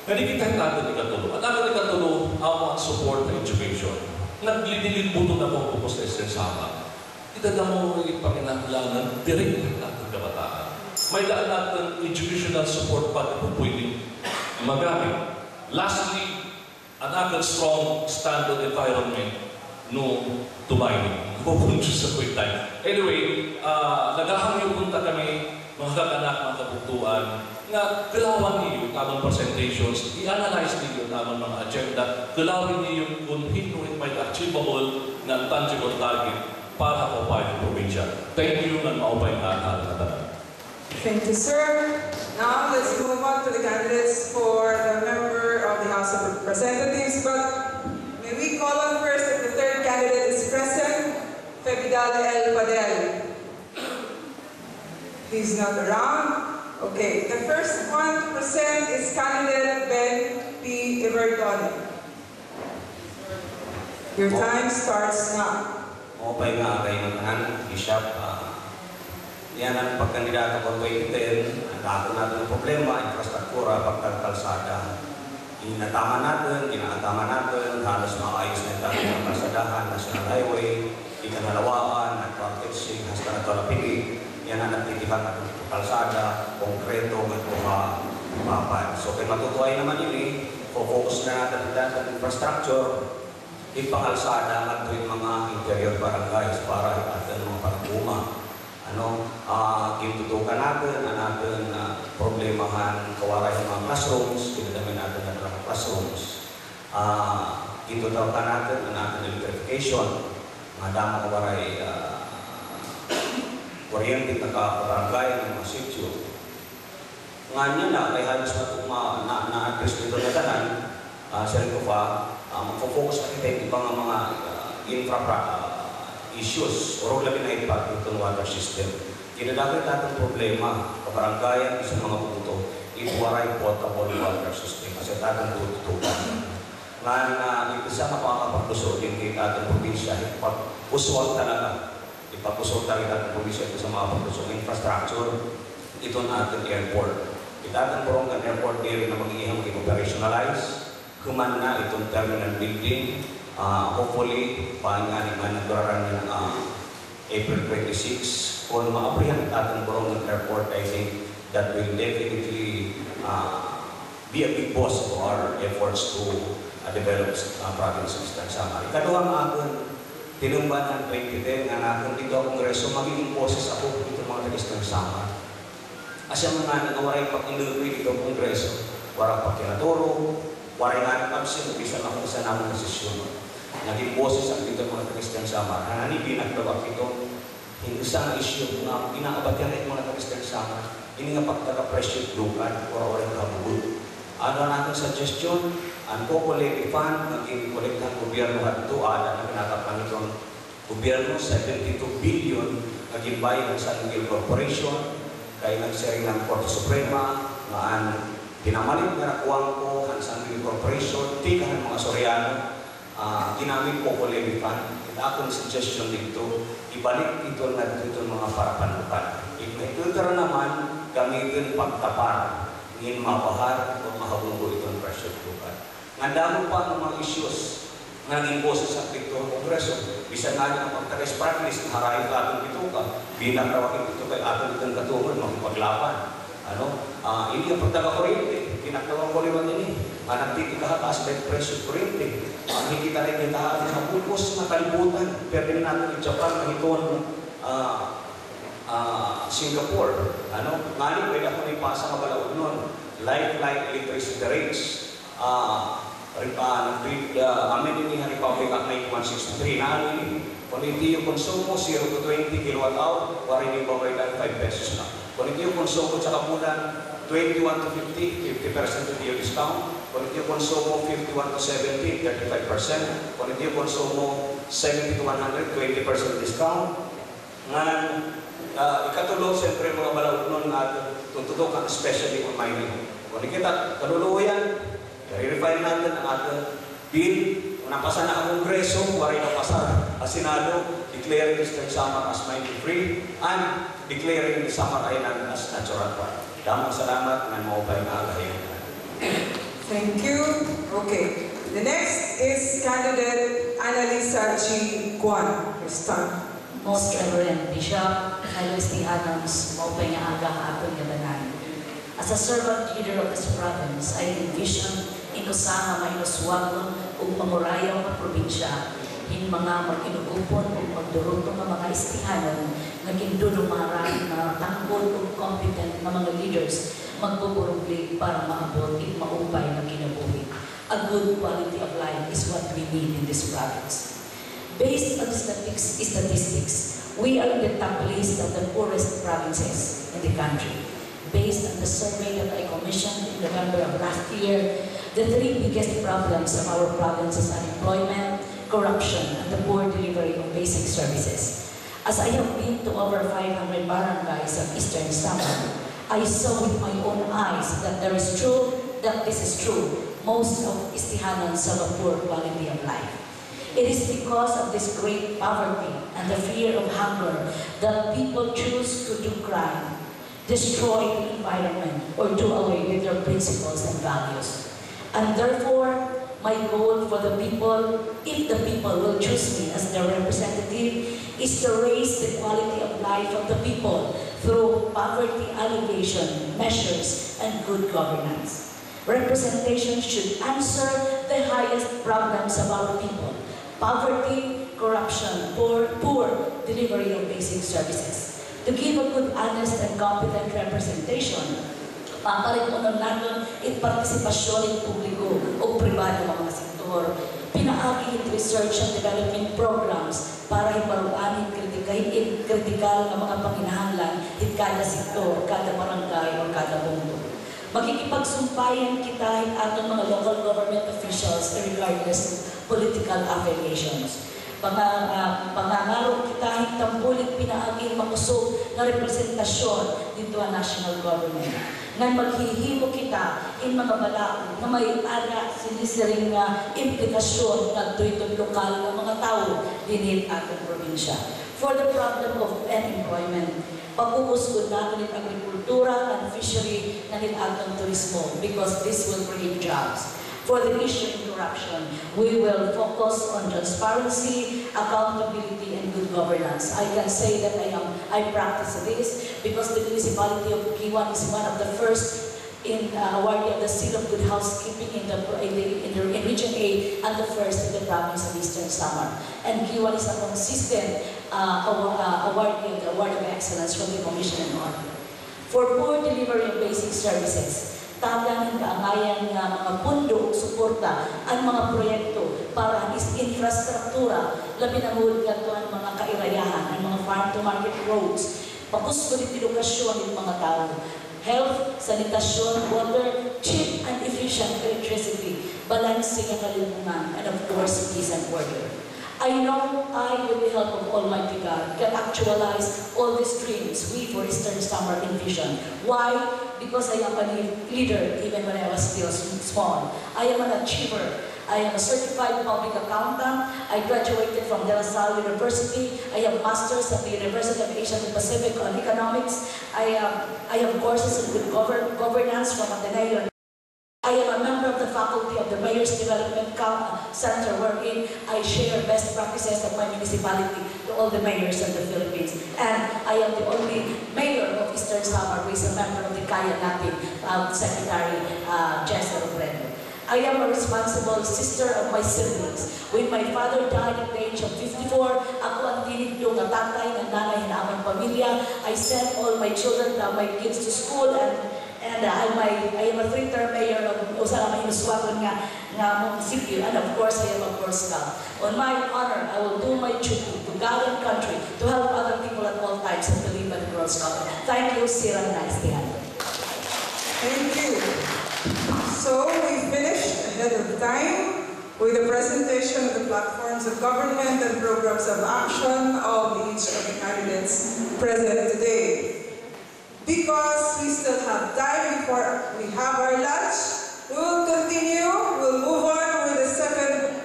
Hindi kita natin ikatulo. At natin ikatulo, ang support na education. Naglililbuto na po po sa sama. Itadamo ipakinakailangan direct natin kabataan. May daan natin educational support pa na po pwedeng magamit. Lastly, an aking strong standard environment no tumayin. Pupunto sa quick time. Anyway, naghahangyo punta kami mga kakanak, mga kabutuan, nga kailangan niyo tamang presentations, i-analyze niyo tamang mga agenda, kailangan niyo kung hindi may achievable na tangible target para maupay ng probinsya. Thank you ng maupay na Thank you, sir. Now, let's move on to the candidates for the member of the House of Representatives. But may we call on first if the third candidate is present, Febidal L. Padel. He's not around. Okay, the first one to present is candidate Ben P. Everton. Your time starts now. Maupay nga kayo ng Bishop. Yan ang pagkandidato ko 2010. Ang natin ng problema, infrastruktura, pagkakalsada. Inatama natin, inaatama natin, halos maayos na tayo ng kalsadahan, National Highway, ikanalawaan, nag-protecting, hasta na ito napili. Yan ang nagtitipan natin ng kalsada, konkreto, magpapan. So, kay matutuay naman yun focus na natin sa infrastructure, ipangalsada, magtuwing mga interior barangays para natin mga pagpuma. Gintutukan natin, problemahan kawaray ng mga classrooms, kinadamin natin ng mga classrooms. Gintutukan natin, electrification, mga damang kawaray, kuryente na kabarangay ng mga sityo. Nga niya na, kaya halos na-address dito na tanan, sir ko pa, mag-focus na kita ibang mga infra issues o labi na impact itong water system. Kinadagay natin problema, kabarangayan, isang mga puto, iwaray potable water system kasi natin tututukan. Nga isa na makakapaglusod din kita ating probinsya, ipag-uswag talaga. Ipag-uswag talaga ating probinsya ito sa mga paglusod infrastructure. Ito na ating airport. Kita ating Borongan Airport area na mag-iihang mag-operationalize. Kuman na itong terminal building. Hopefully, paanganin man nagduraran ng April 26. Kung maabrihan ating Borongan Airport, I think that will definitely be a big boss to our efforts to develop province of Eastern Samar. Ikaduhang akin, tinumban ng 2010 nga natin dito ang Kongreso, magiging boses ako dito mga Eastern Samar. Asya mga nangawaray pag-inuwi dito ang Kongreso, warang pagkinaturo, waray nga ng absin, bisa na kung isa namin nasisyon. Naging boses ang dito mga Eastern Samar. Hanani pinagdawag ito, hindi isang issue na inaabatihan ito mga Eastern Samar. Ini nga pagkaka-pressure lukan, waray kabugot. Ano natin suggestion? Ang po-collective fund, naging kolektahan gobyerno at ito, ada na pinatapang itong gobyerno, 72 billion, naging bayan ng San Miguel Corporation, kaya nagsiring ng Korte Suprema, ngaan pinamalit na nakuwang ko ang San Miguel Corporation, tikahan mga Soriano, ginamit po-collective fund. Akong suggestion dito, ibalik ito na dito mga parapanukan. Ito naman, gamitin pagtapar, ngin mapahar o mahabunggo itong pressure lukan. Ngandamo pa ng mga issues na naging boses sa Victor Congreso. Bisa nga ang pagtagas practice, harahin ka atong ito ka, bilang tawagin ito kay atong itong katungan, makipaglaban. Hindi ang pagtaga-kuryente, pinagtawang ko naman ini. Nagtitikahatas by pressure kuryente. Hindi kita rin kita sa pulpos na kalibutan. Pero natin yung Japan, mahituan Singapore. Ngani, pwede ako ipasa ka balaod nun. Lifeline electricity rates. Amin ini Republic Act 9163 na ini. Kung hindi yung konsumo, 0 to 20 kWh, warin yung babayad 5 pesos na. Kung hindi yung konsumo sa kapulan, 21 to 50, 50% of your discount. Kung hindi yung konsumo, 51 to 70, 35%. Kung hindi yung konsumo, 70 to 100, 20% discount. Ikatulong, siyempre mga balaod nun natin, tututukan, especially on mining. Kung hindi kita kaluluyan, i-refine natin ang ating bill, napasa na ang Kongreso, waray na pasar, Senado, declaring Eastern Samar as mining-free, and declaring the Samar Island as natural park. Damang salamat ng mga upay na agahin. Thank you. Okay. The next is candidate Annalisa G. Guan. Most Reverend Bishop, fellow Estihanons, maupay nga aga hapon gabanan. As a servant leader of this province, I envision inusaha mainuswagon ug mamurayaw nga probinsya in mga mag-inugupon ug magduruto nga mga Estihanon nga gindudumaran na tangkol ug competent na mga leaders magpupuruglig para maabot ug maupay na kinabuhi. A good quality of life is what we need in this province. Based on statistics, we are in the top list of the poorest provinces in the country. Based on the survey that I commissioned in November of last year, the three biggest problems of our province is unemployment, corruption, and the poor delivery of basic services. As I have been to over 500 barangays of Eastern Samar, I saw with my own eyes that this is true. Most of Estihanons have a poor quality of life. It is because of this great poverty and the fear of hunger that people choose to do crime, destroy the environment, or do away with their principles and values. And therefore, my goal for the people, if the people will choose me as their representative, is to raise the quality of life of the people through poverty alleviation measures and good governance. Representation should answer the highest problems of our people: poverty, corruption, poor delivery of basic services. To give a good, honest, and competent representation, paparitunan natin partisipasyon ng publiko o pribado mga sektor. Pinaagi research and development programs para iparuanin kritikal ng mga panginahanglan in kada sektor, kada barangay, o kada mundo. Makikipagsumpayan kita atong mga local government officials regardless of political affiliations. Pangangaro kita tambulit pinaaging makusog na representasyon dito ang national government. Ngayon maghihimo kita in mga balaod na may ana sinisiring nga implikasyon ng tuwitong lokal ng mga tao dinit atong probinsya. For the problem of unemployment, pag-uusgod natin ang agrikultura and fishery na atong turismo because this will create jobs. For the issue of corruption, we will focus on transparency, accountability, and good governance. I can say that I practice this because the municipality of Kiwan is one of the first in awarding the seal of good housekeeping in Region A and the first in the province of Eastern Samar. And Kiwan is a consistent awarding the Award of Excellence from the Commission and Honor. For poor delivery of basic services, tagang kaangayan nga mga pundo, suporta, ang mga proyekto para is infrastruktura, labi na hulog nga ang mga kairayahan, ang mga farm-to-market roads, pakuskulit edukasyon ng mga tao, health, sanitasyon, water, cheap and efficient electricity, balancing ang kalimungan, and of course, peace and order. I know I, with the help of Almighty God, can actualize all these dreams we for Eastern Samar envision. Why? Because I am a leader even when I was still small. I am an achiever. I am a certified public accountant. I graduated from De La Salle University. I have masters at the University of Asia Pacific on economics. I have courses in good governance from Ateneo. I am a member of the faculty of the Mayor's Development Center, wherein I share best practices of my municipality to all the mayors of the Philippines. And I am the only mayor of Eastern Samar who is a member of the Kaya natin, Secretary Jessa Robredo. I am a responsible sister of my siblings. When my father died at the age of 54, ako ang tinigdo ng tatay ng nanay ng aming pamilya. I sent all my children, my kids to school, and I am a 3-term mayor of Usala Hinuswagon nga municipio, and of course I am a Girl Scout. On my honor, I will do my duty to God and country, to help other people at all times, and to live by the Girl Scout. Thank you, Sirang Naistihan. Thank you. So we finished ahead of time with the presentation of the platforms of government and programs of action of each of the candidates present today. Because we still have time before we have our lunch, we will continue. We'll move on with the second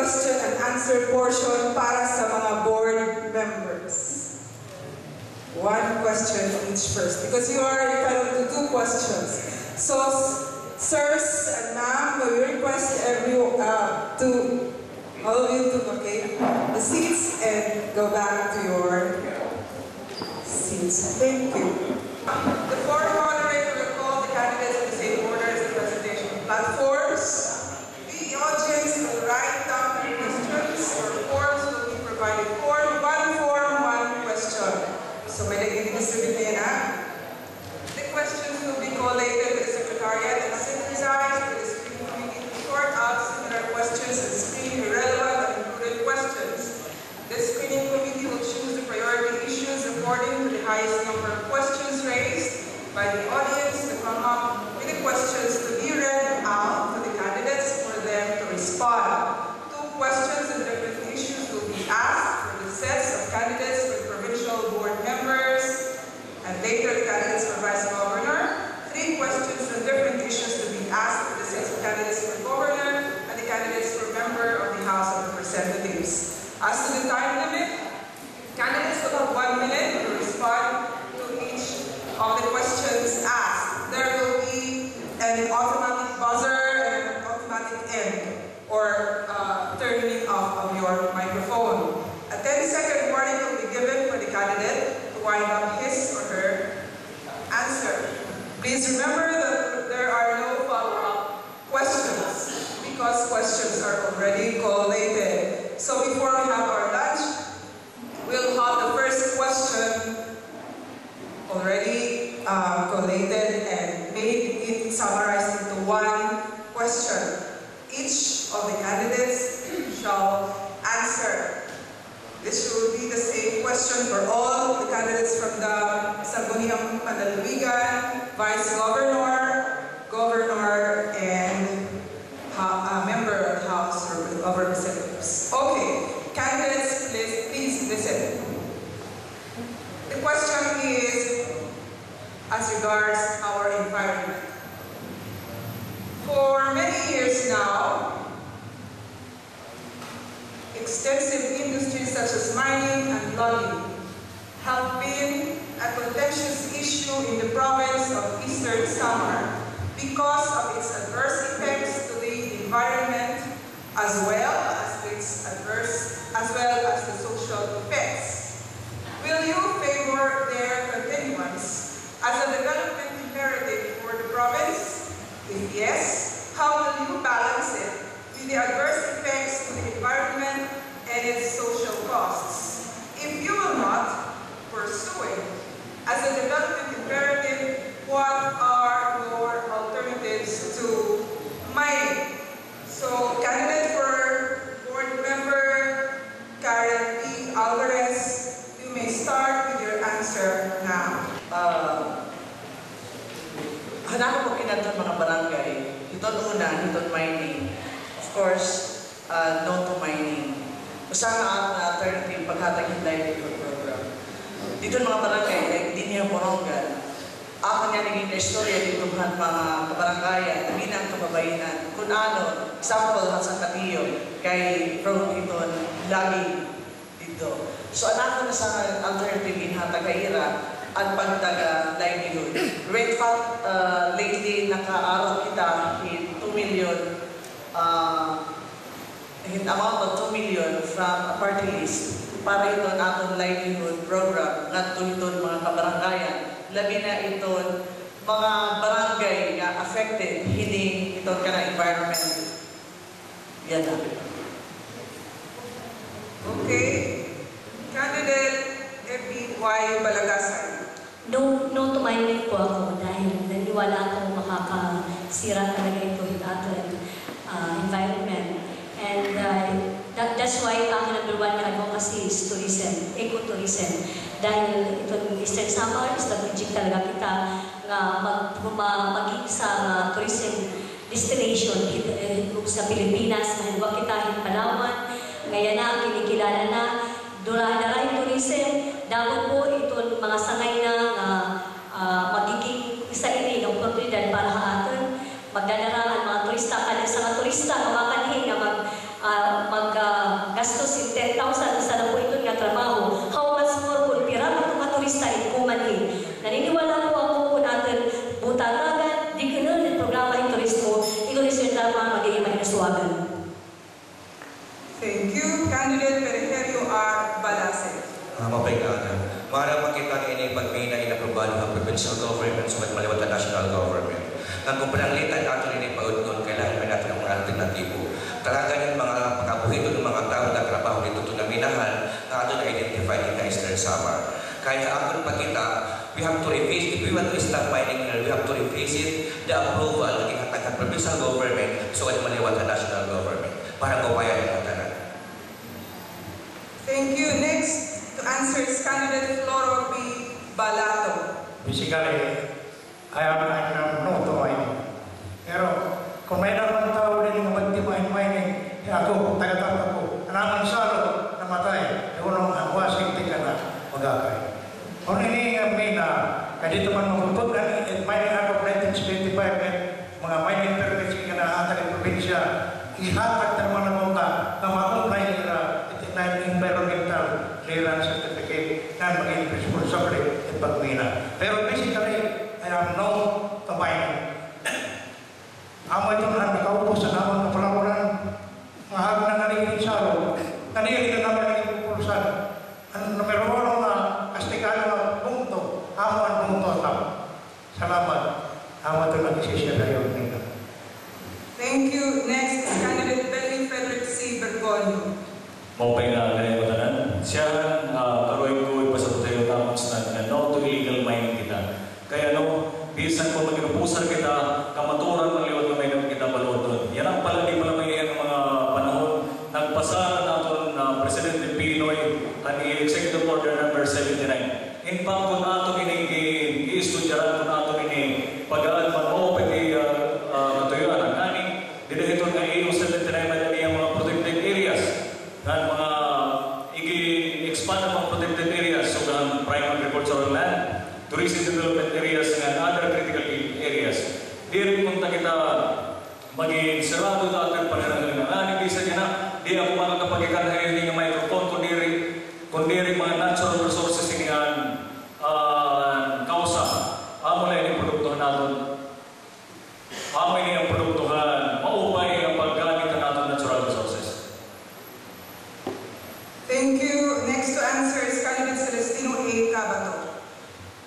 question and answer portion para sa mga board members. One question each first, because you are entitled to 2 questions. So, sirs and ma'am, we request to all of you to vacate the seats and go back to your seats. Thank you. The floor moderator will call the candidates in the same order as the presentation platforms. The audience will write down their questions, or forms will be provided for. One form, one question. So may nag-distribute na yan, ha? The questions will be collated with the Secretariat and synthesized with the screening committee to sort out similar questions and screen irrelevant and included questions. The screening committee will choose the priority issues according to the highest number of questions raised by the audience to come up with the questions to be read out to the candidates for them to respond. 2 questions and different issues will be asked for the sets of candidates with provincial board members, and later the candidates for vice governor. 3 questions and different issues to be asked for the sets of candidates for governor and the candidates for member of the House of Representatives. As to the time limit, candidates will have 1 minute to respond to each of the questions asked. There will be an automatic buzzer and an automatic end, or turning off of your microphone. A 10-second warning will be given for the candidate to wind up his or her answer. Please remember that there are no follow-up questions because questions are already collated. So before we have our lunch, we'll have the first question already collated and made it summarized into 1 question. Each of the candidates shall answer. This will be the same question for all the candidates from the Sangguniang Panlalawigan, Vice Governor, Governor, and member of the House of Representatives. Okay, candidates, please listen. The question is as regards our environment. For many years now, extensive industries such as mining and logging have been a contentious issue in the province of Eastern Samar because of its adverse effects to the environment as well as the social effects. Will you favor their continuance as a development imperative for the province? If yes, how will you balance it with the adverse effects to the environment and its social costs? If you will not pursue it as a development imperative, what are your alternatives to mining? So, candidate for board member Karen P. Alvarez, you may start with your answer now. Hanapin po kinatong mga barangay, itong una, itong mining. Of course, no to mining. Usaha ang alternative paghatag yung livelihood program. Dito mga barangay, like Dinya Morongan, ako niya naging istorya dito mga kabarangayan, ang kababayanan, kung ano, example, sa Katiyo, kay Pro dito, lagi dito. So, anak ko na sa alternative inhatagaira, at pagtaga livelihood. In fact, lately, naka-araw kita in 2 million, in amount of 2 million from a party list para ito atong livelihood program nga ito mga kabarangayan. Labi na ito mga barangay nga affected, hindi ito ka na environment. Yan na. Okay. Candidate FBY Balagasan. No to mining po ako dahil naniwala ako makakasira talaga ito yung ating environment. And that's why ang number 1 na advocacy is tourism, ecotourism. Dahil itong Eastern Samar, strategic talaga kita na maging sa tourism destination sa Pilipinas. Mahalwa kita yung Palawan, ngayon na, kinikilala na, Dura-Daray tourism, dapat po ito mga sangay na magiging isa ini ng oportunidad para atin magdadara ang mga turista, kada sa mga turista, makakanhin na government sa maliwat na national government. Ang kumpananglitan natin ini paudnon, kailangan pa natin ang mga alternatibo. Talaga yung mga pagkabuhito ng mga tao na trabaho dito ito na minahan na ato na-identify in the Eastern Samar. Kaya akong pagkita, we have to revisit, if we want to stop mining here, we have to revisit the approval ng ihatag ng provincial government so at maliwat na national government para mabayan ang tanan. Thank you. Next to answer is candidate Floro B. Balato. Basically, I am no to mining. Pero kung may naman tao rin yung mining, ako, tagatang ako, anak ang salo, namatay, yung wasing tika na magagay. Kung ini may na, kadito man magpupag na, mining act of 1975, mga mining permits kinahatag ng probinsya, ihatag ng mga namunta na makumpay nila environmental clearance certificate na maging responsable at pagmina. Pero basically, I am no to mining. Amo ito na nakaupo sa naman kapalawanan, mahal na nalingin salo, nalingin na naman ang impulsan. Ang numero 1 na kastikano na bungto, amo ang bungto tao. Salamat. Amo ito nag-isisya na yun. Thank you. Next is candidate Benny Frederick C. Bergoglio. Maupay na ganyan ko tanan. Siya, karoy ko ipasabot tayo tapos na no to illegal mining kita. Kaya no, bisan ko mag-inupusan kita, kamaturan ng liwat na may naman kita balon doon. Yan ang pala, di pala may yan mga panahon. Nagpasa natin na Presidente Pinoy ang Executive Order number 79. In fact, kung nato i-estudyaran, kung nato pag-aan man mo, pwede katuyuan ang aning, dinahito nga EU 79 na niya mga protected areas. Dan mga i-expand ang mga protected areas, so ang prime agricultural land, tourism development areas, and other critical areas. Di rin punta kita maging sarado natin pananagaling na bisa niya na di ako makakapagikan na yung microphone kundi rin mga natural resources inihan kausa. Amo na yung produkto natin. Amo yung produktuhan. Maupay ang paggamit na natin natural resources. Thank you. Next to answer is candidate Celestino A. Cabato.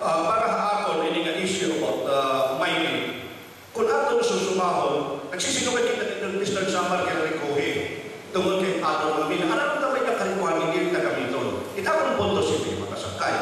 Para ako, ini nga issue about mining. Kung ato susumahon, nagsisinungan kita ng Eastern Samar kaya rikuhi. Tungkol kay ato ng mina. Alam mo naman yung karikuhan, hindi rin nagamiton. Itawang punto si makasakay.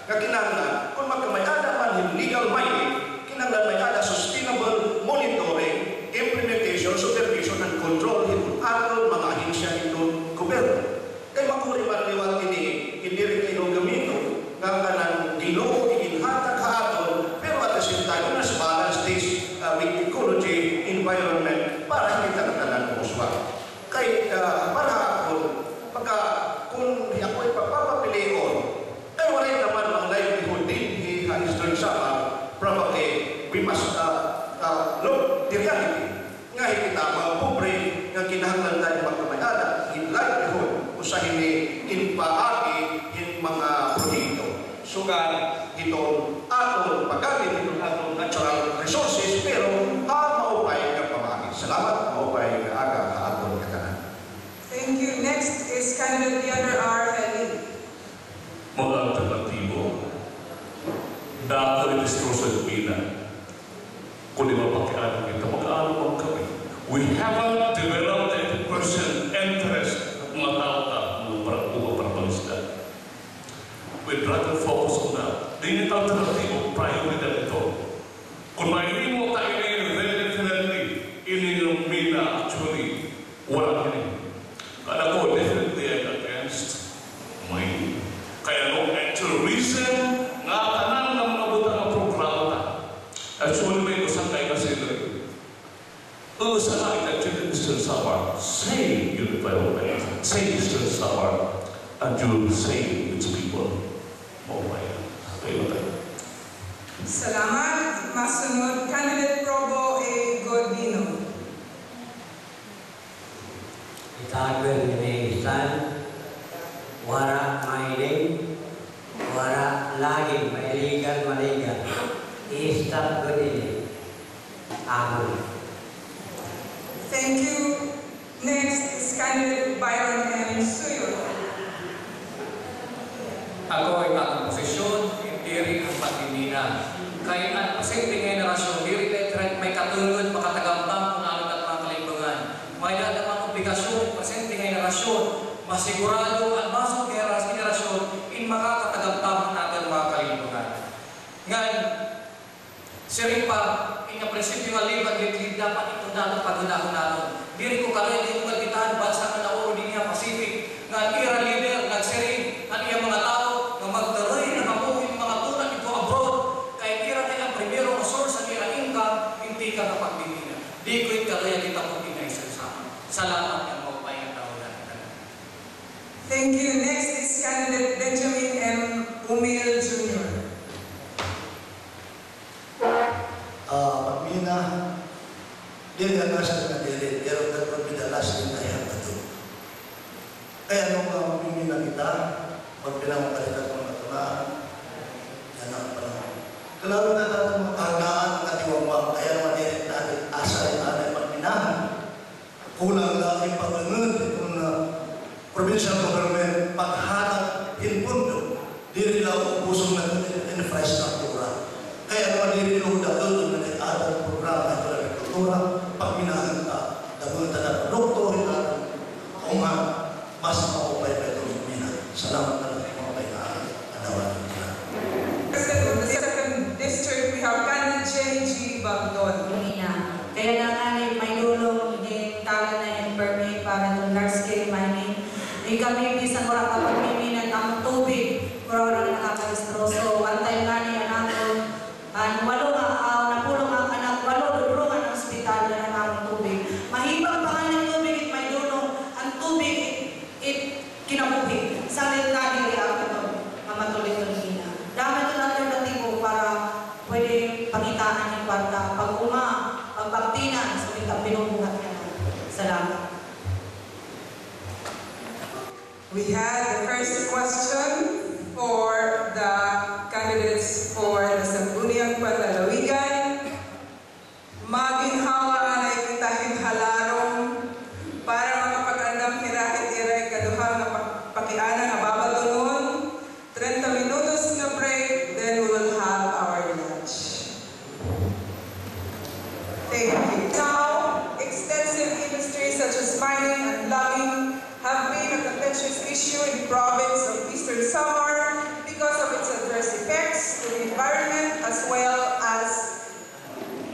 Kakinanglan, kung magkamayada man yung legal mining, kinanglan may ada sustainable monitoring, implementation, supervision, and control yung ato mga ahensya itong gobyerno. Kaya makuri marliwat hindi rin inugamito nga kanang ginoo, iginhatag haaton, pero at the same time, mas balance this with ecology, environment, para hindi tanang kumuswa. Kaya para ako, kung ako ay pagpapapilion, ay walay naman ang livelihood din ni Eastern Samar, probably we must look the reality. Nga kita mga pobre nga kinahanglan tayo magkamayada in livelihood o sa hindi paagi in mga proyekto. Sugan itong atong paggamit itong atong natural resources pero maupay ng pamagi. Salamat, maupay ng aga atong katanan. Thank you. Next is candidate Leander R. Eli. Mga alternatibo, dahil ilistroso yung mina, kung di mapakialam kita, mag-aalam kami. We haven't developed a person interest ng mga tao para palisdan. We'd rather focus on that. Di nito alternatibo, priority ito. Kung mahiling mo tayo very definitely, ini yung mina actually, wala kini. Kala ko, definitely I'm against mining. Kaya no actual reason nga tanan ng mga butang ang programa ta. Actually, may usang kayo kasi rin. Usang kayo na Eastern Samar, say your environment, say Eastern Samar, and you'll say its people. Oh my God. Kayo tayo. Salamat. Masunod, candidate Probo A. Godino. Itagal ni Isan, wara mining, wara lagi maligal. I-stop ko din. Thank you. Next is candidate Byron M. Suyo. Ako ay takang posisyon, hindi rin ang patimina. Kaya ang presente generasyon, diri may katulad, makatagamtam kung alam at mga kalimbangan. May mga obligasyon, presente generasyon, masigurado ang masong generasyon in makakatagamtam natin mga kalimbangan. Ngayon, siripa, in a prinsipyo nga libat, dapat ito natin paghanahon natin. Diri ko kaloy, di ko magkitahan, bansa na nauro din niya Pacific, nga ira leader, nagsiring, ang iyang mga tao, nga magdaroy, nakamuhin mga tunan ito abroad, kaya ira na ang primero na source ang ira income, hindi ka kapagbibina. Di ko yung kaloy, kita mo pinaisang sa akin. Salamat ang mga payang tao natin. Thank you. Next is candidate Benjamin M. Umil Jr. Pagmina, din ang nasa na dili, pero that will be the last thing I have to do. Kaya nung mamimina kita, magbilang kalitan ng mga tunaan, yan ang panahon. Kalaro na natin mga kahangaan ng katiwawang, kaya naman natin asay natin magminahan. Kulang lang yung pagangod kung provincial government paghatag hinpundo, diri lang upusong na infrastruktura. Kaya naman diri lang dahil na nag-aadang programa ito ng kultura, pagminahan ka, dahil na produkto, kung mas maupay pa itong mina. Salamat na lang mga kailangan. Anawan nila. In the second district, we have candidate Jenny G. Bagdon. Kaya na nga may dulong din tala na yung permit para itong large-scale mining. May kami bisang kurang kapag miminan ang tubig, kurang na nakapalistro. So, one time nga niya natin, walo nga, napulong ang anak, walo dulungan ang ospital na ng tubig. Mahibang pa nga ng tubig, may dulong, ang tubig, kinabuhi. Salit na dili ako ito, mamatuloy-tuloy na. Dami ito na alternatibo para pwede pangitaan yung kwarta. Pag-uma, pag-baktinan, so itang binubuhat ka na. Salamat. We had the first question for the candidates for the Sangguniang Panlalawigan. Maginhawa anay kitahin halarong para makapag-andam hirahit-iray kaduhang na pakiana nga babatunon. 30 minutos na break, then we will have our lunch. Thank you. Now, extensive industries such as mining and logging have been a contentious issue in the province of Eastern Samar because of its adverse effects to the environment as well as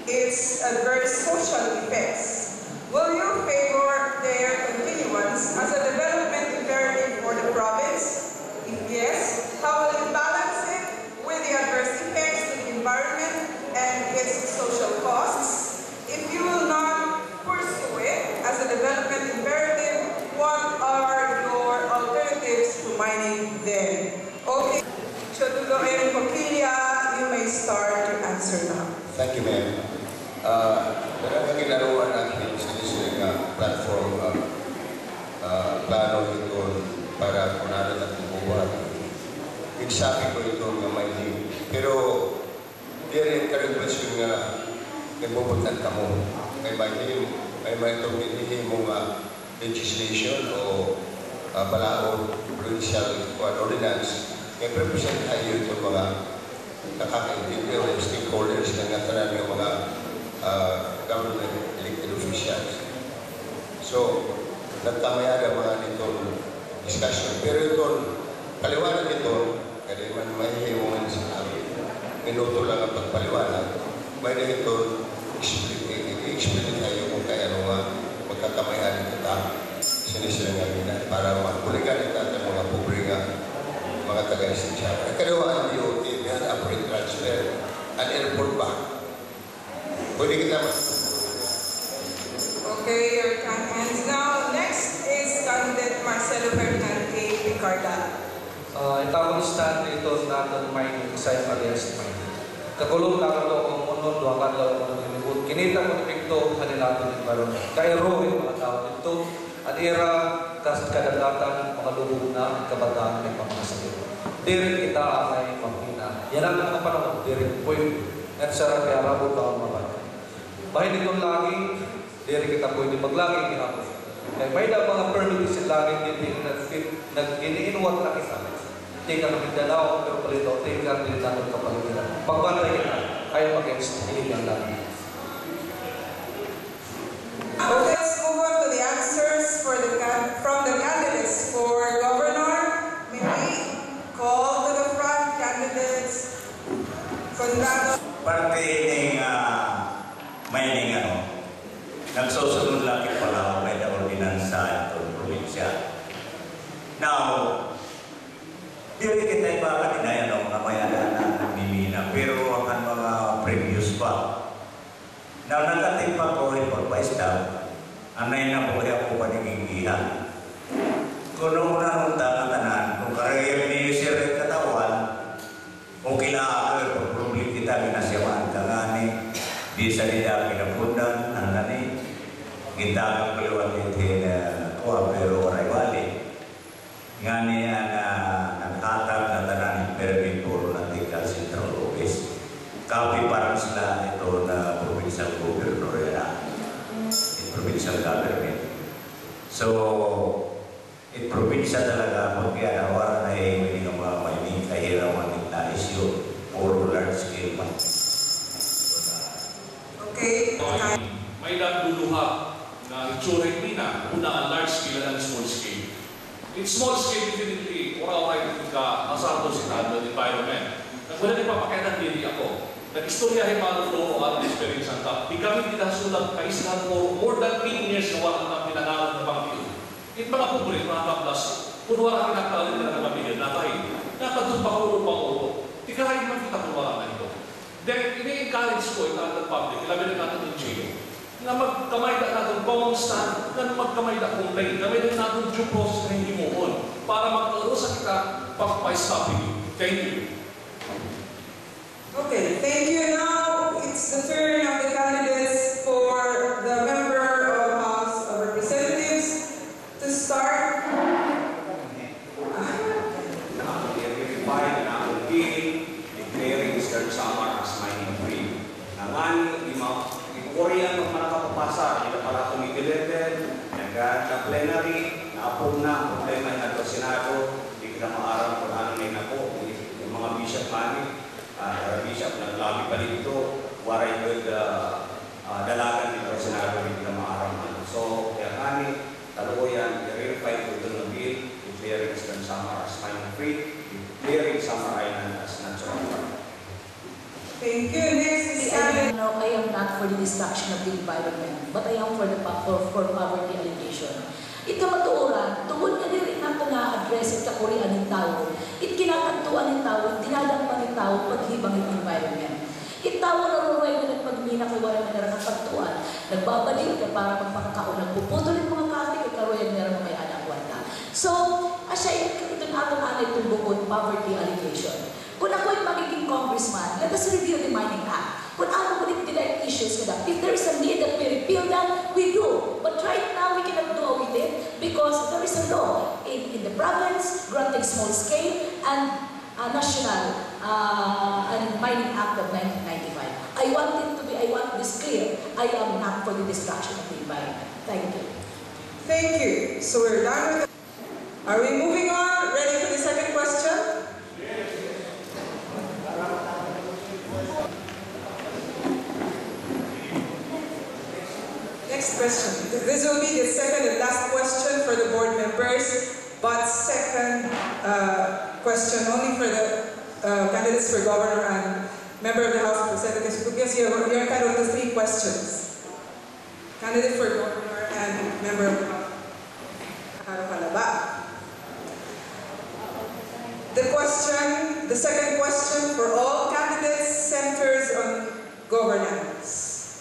its adverse social effects. Will you favor their continuance as a development imperative for the province? If yes, how will you balance it with the adverse effects to the environment and its social costs? If you will not pursue it as a development imperative, what are your alternatives to mining then? Okay, Chodulo and Coquilla, you may start to answer now. Thank you, ma'am. Talagang ginaruan natin sa sinisig platform plano ito para kunano at bubuhat. Igsabi ko ito ng mining. Pero, di rin karagpasyon nga nagbubutan ka mo. May may itong hinihin mo legislation o balaod provincial ordinance may represent tayo itong mga nakakaintindi o stakeholders ng natanan ng mga government elected officials. So, nagtamayada mga nitong discussion. Pero itong paliwanag ito, kasi man mahihiwangan sa minuto lang ang pagpaliwanag, may na ito i-explain tayo kung kaya magkakamayan kita sinisilangan nila para makuligan ito at mga pobre nga mga taga-esensya. Kalawa ang DOT, may upgrade transfer, an airport ba? Pwede kita Okay, your time ends now. Next is candidate Marcelo Fernante Picarda. Itawag stand dito natin mining sa against mining. Kakulong lang ito kung munod, duwakan lang ito ng inibut. Kinita ko ito kanilato ng baron. Kairo yung mga tao ito. At era kadagatan mga lubog na kabataan ng pangmasakit. Dirin kita ay magpina. Yan ang mga panahon. Dirin po yung nagsara kaya rabot ka ang mabalik. Bahid itong lagi, dirin kita pwede maglagi kinapos. Kaya may na mga permit si lagi din nag-iniinuwat na kita. Tingnan ng Mindanao, pero palito, tingnan din natin kapaligiran. Pagbantay kita. I'm against illegal logging. Okay, let's move on to the answers from the candidates for governor. May we call to the front candidates. Parte ng mining nagsusunod lang pala may na ordinansa itong probinsya. Now, dili kita iba kanina mga mayana na nagmimina, pero ang mga previous pa. Now, nagkatip pa ko for vice staff, anay na po ako paniginggihan. Kung noong nanunta ng tanan, kung karagay ni Sir katawan, okay lang ako, problem kita binasyawan ka ngani, di sa nila pinapundan, ang ngani, kita ang kaliwan dito na kuha, pero waray-wali. Ngani ang naghatag na tanan permit for Antica Central Office. Copy parang sila ito na provincial governor na provincial government. So, probinsya talaga magkiyanawaran na hindi nga mga may kahiraman na issue or large scale man. Okay. May nagduluha na itsura mina, una ang large scale at small scale. In small scale, definitely, oray ka masarap sa environment. Wala din papakaitan dili ako. Nag-istoryahin mga loro at experience ang top. Di kami pinasulang kaislan for more than 10 years na walang na pinangalan na pangkiyo. Yung mga public, mga kaplas, kung wala kinakalit na nagpapigil, nakahin. Nakadun pa ulo. Di karahin man kita kung wala na ito. Then, ini-encourage ko yung natin public, ilabi na natin yung jail, na magkamay na natin common stand, na magkamay na complaint, na may natin due process na hindi mo para magkaroon sa kita pag-stopping. Thank you. Okay, thank you. Now it's the turn of the candidates for the member of House of Representatives to start. Declaring Eastern Samar as mining free. Nangani, di Korea ng mga kapapasa, hindi para kumikilete, nag-plenary, na-approve na, problema na ito Senado, hindi kita maaram kung ano na ako, yung mga bishop mani. Bishop naglabi pa dito, waray good dalagan dito sa Senado hindi na maaraman. So, kaya kami, taluyan, i-verify ko ito ng bill, declaring Eastern Samar as mining free, declaring Samar Island as natural park. Thank you. Next is No, I am not for the destruction of the environment, but I am for the poverty alleviation. Ito matuoran, tungod na rin nato na address at kakurian ng tao. Kinakakantuan ng tao, dinadampan ng tao paghibang ng environment. Itawa na ruray na nagpagmina kay wala na nakapagtuan. Nagbabalik ka para magpakakaon. Nagpuputol ng mga katik at karoyan na may anak wala. So, asya ito na atong anay itong bukod, poverty alleviation. Kung ako ay magiging congressman, let us review the Mining Act. Kung ano ulit nila issues ka if there is a need that we repeal that, we do. But right now, we cannot do with it because there is a law in the province granting small scale and national Mining Act of 1995. I want this clear. I am not for the destruction of the environment. Thank you. Thank you. So we're done with it. Are we moving on? Ready for the second question? Next question. This will be the second and last question for the board members, but second question only for the candidates for governor and member of the House of Representatives, because you're entitled to 3 questions. Candidate for governor and member of the House. The second question for all candidates centers on governance.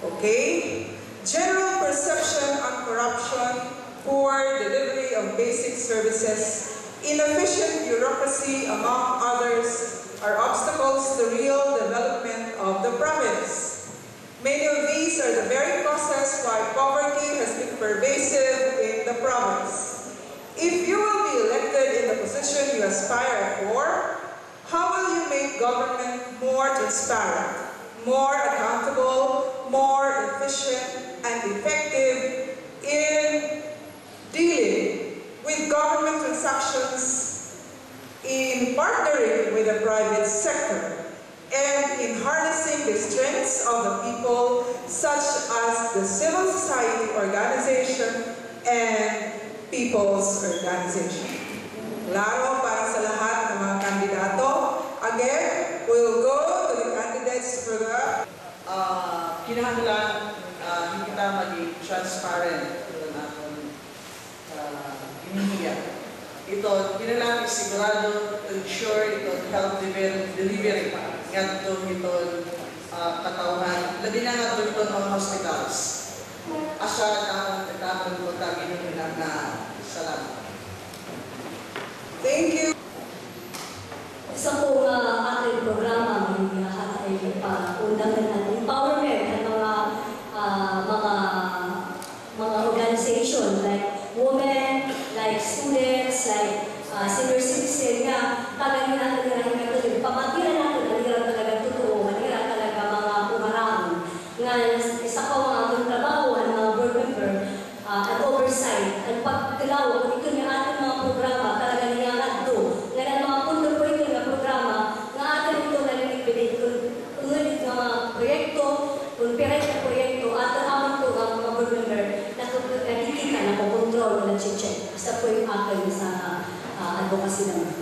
Okay? General perception on corruption, poor delivery of basic services, inefficient bureaucracy, among others, are obstacles to real development of the province. Many of these are the very causes why poverty has been pervasive in the province. If you will be elected in the position you aspire for, how will you make government more transparent, more accountable, more efficient, and effective in dealing with government transactions, in partnering with the private sector, and in harnessing movements of the people, such as the civil society organization and people's organization. Klaro para sa lahat ng mga kandidato. Again, we'll go to the candidates for the kinahanglan hindi kita maging transparent ito na akong hinihiya. Ito, kinailangan sigurado to ensure ito health delivery ngadto ito katawhan. Labi na nga ito mga hospitals. Asa na nagkakaroon ko tagin na salamat. Thank you. Sa po ating programa ay undangan natin empowerment ng mga organization like women, like students, like senior citizen nga talagang natin nga pamatiran natin ang talaga totoo, manira talaga mga umarang nga isa pa mga atong trabaho ang mga board member at oversight at pagtilaw ito nga ating mga programa talaga niya adto nga mga pundo po ito nga programa nga atin ito nalilipid kung ulit mga proyekto kung piret na proyekto at amang po ang mga board member na nakikita na kukontrol na check basta po yung akin sa advocacy naman.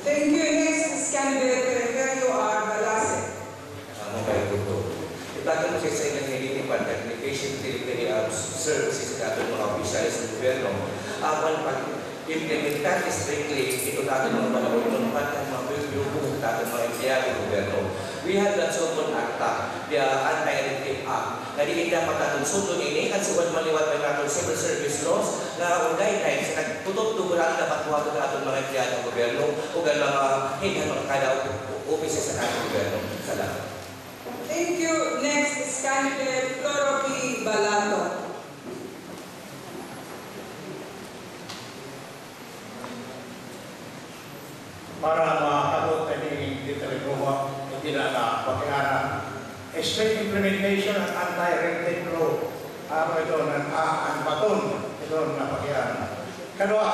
Thank you. Next is candidate Reverendo Balase. Ipagkat mo siya sa ilang nililipan at patient delivery services na ating mga opisyalis ng gobyerno. Apan pag-implementar strictly, ito natin mga malawag at mga bilubong natin mga empleyado ng gobyerno. We have that Sultan Acta, the Anti-Relative Act, na hindi dapat natin sundon ini at suwad maliwat ng natin civil service laws na ang guidelines na tututugurang dapat buhato natin mga empleyado ng gobyerno o mga hindi mga kada opisya sa natin gobyerno. Salamat. Thank you. Next is candidate Floro P. Balato. Para makakabot ni Diterigumo hindi na pakiana. Strict implementation ng anti-relative law. Ito ang baton. Ito na pakiana. Kadua,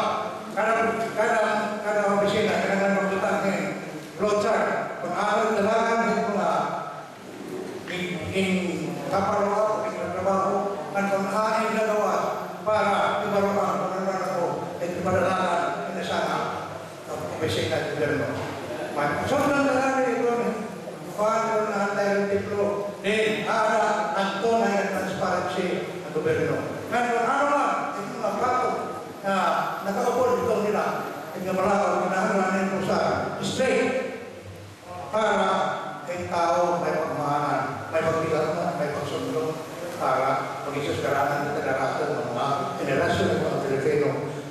kada opisina, kada magbutang ng flow chart. Kung aral dalagan ng mga in kaparawa, in trabaho, at kung aking nagawa para ibaruan, pagkakaroon at ibaralagan na sana ang opisina at gobyerno. Sobrang nalalari ito paano na anti-relative law. Then, ang tunay at transparency ng gobyerno. Ngayon, ano lang, yung mga bago na nakaupol ito nila, yung malakaw, pinahanglanan ito sa straight para ang tao may pagmahalan, may pagbilang, may pagsunod para mag-isuskaraan ng generasyon ng mga generasyon ng mga Pilipino,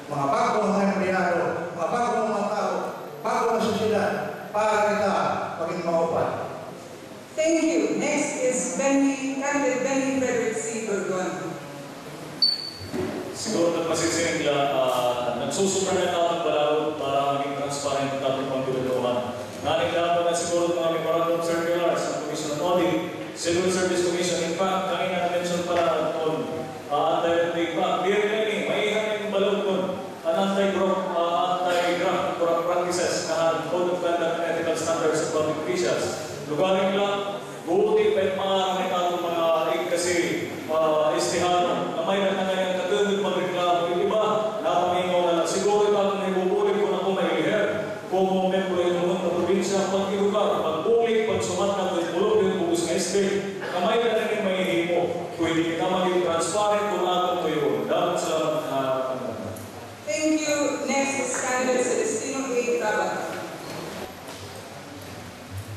mga bagong mga empleyado, mga bagong mga tao, bagong sosyedad, para kita maging maupan. Thank you. Next is candidate Benny Frederick C. Burgon. Siguro nagpasinsing nila, nagsusupra na natin balawad para maging transparent natin pang pinagawa. Nanikilala na siguro ng mga memorandum circulars ng Commission on Audit, Civil Service Commission. In fact, kanina na-mention pala on anti-relative act. Clear learning, may ihanin yung balawad doon. Anti-graft practices na Code of Conduct and Ethical Standards of Public Officials. Lugarin lang, buti pa yung mga nakikatong mga kasi istihano na may nagtangayan katulad magreklamo. Yung iba, napamingaw na lang. Siguro ito ang naibubulit ko na kung may liher. Kung member yung mga probinsya, pag-ilugar, pag-bulik, pag-sumat na bulog yung bubus ng estate, kamay na rin yung mahihimo. Pwede kita maging transparent kung natin ito yun. Dapat salamat. Thank you. Next is candidate Celestino A. Tabata.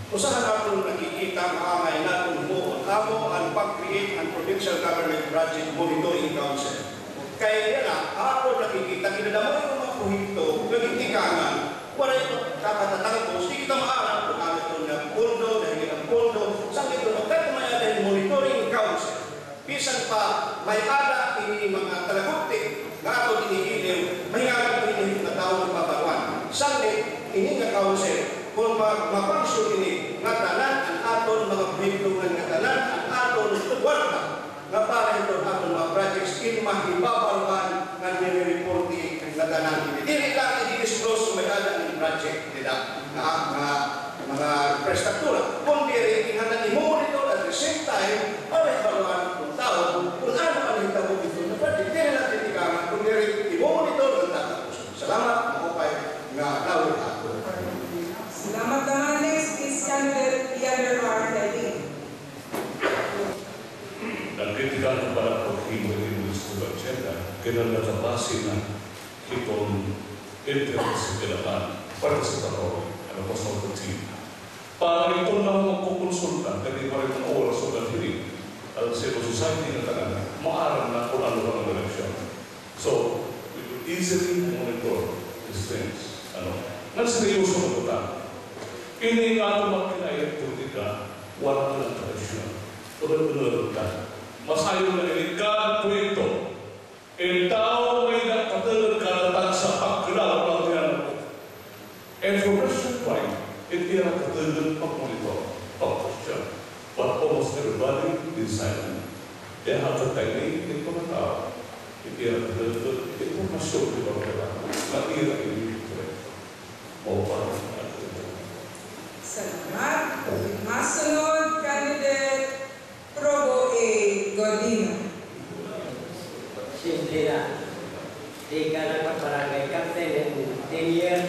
Usahan natin nakikita ang angay natin mo ang pag-create ang Provincial Government Budget Monitoring Council. Kaya yan ako nakikita, kinadamay yung mga prohekto, nagitikangan, wala yung kakatatangos, hindi kita maaarap kung ano ito na pondo, dahil ang pondo, saan ito magkatumaya dahil monitoring council. Pisan pa, may ada ini mga talagutik, na ato inihilim, may nga inihilim na tao ng pabaruan. Saan ini nga council, kung mapangsyon ini, nga tanan, ang aton mga prohektungan nga tanan, ang aton tuwarta, nga para ito aton mga projects, mahibabaruan nga nire-reporting nga tanan. Dili lang i-disclose kung may ada ng project nila, mga infrastruktura. Kung diri, ingatan i-monitor kritikal ng pala pag-iwalin ng school agenda, kinalakabasi na itong interest sa kailangan para sa tao, ano pa sa team. Para ito lang magkukonsulta, kasi para itong oras o gantirin, at civil society na talaga, maaram na kung ano ang eleksyon. So, we will easily monitor these things. Nagseryoso na ito. Ini nga ito magkinayang politika, wala na ng tradisyon. Benar-benar kan. Masayo na ilikan po ito. El tao may nakatalaga sa pagkilala ng yan. And for Russian crime, hindi ang katalagang pag-monitor, pag-question. But almost everybody is silent. Kaya hanggang tayo ito na tao. Hindi ang katalagang informasyon di ba kailangan. Matira ini ito. O parang Salamat. Masunod, candidate Probo A. Godino. Simple na. Di ka nagpaparangay captain in 10 years.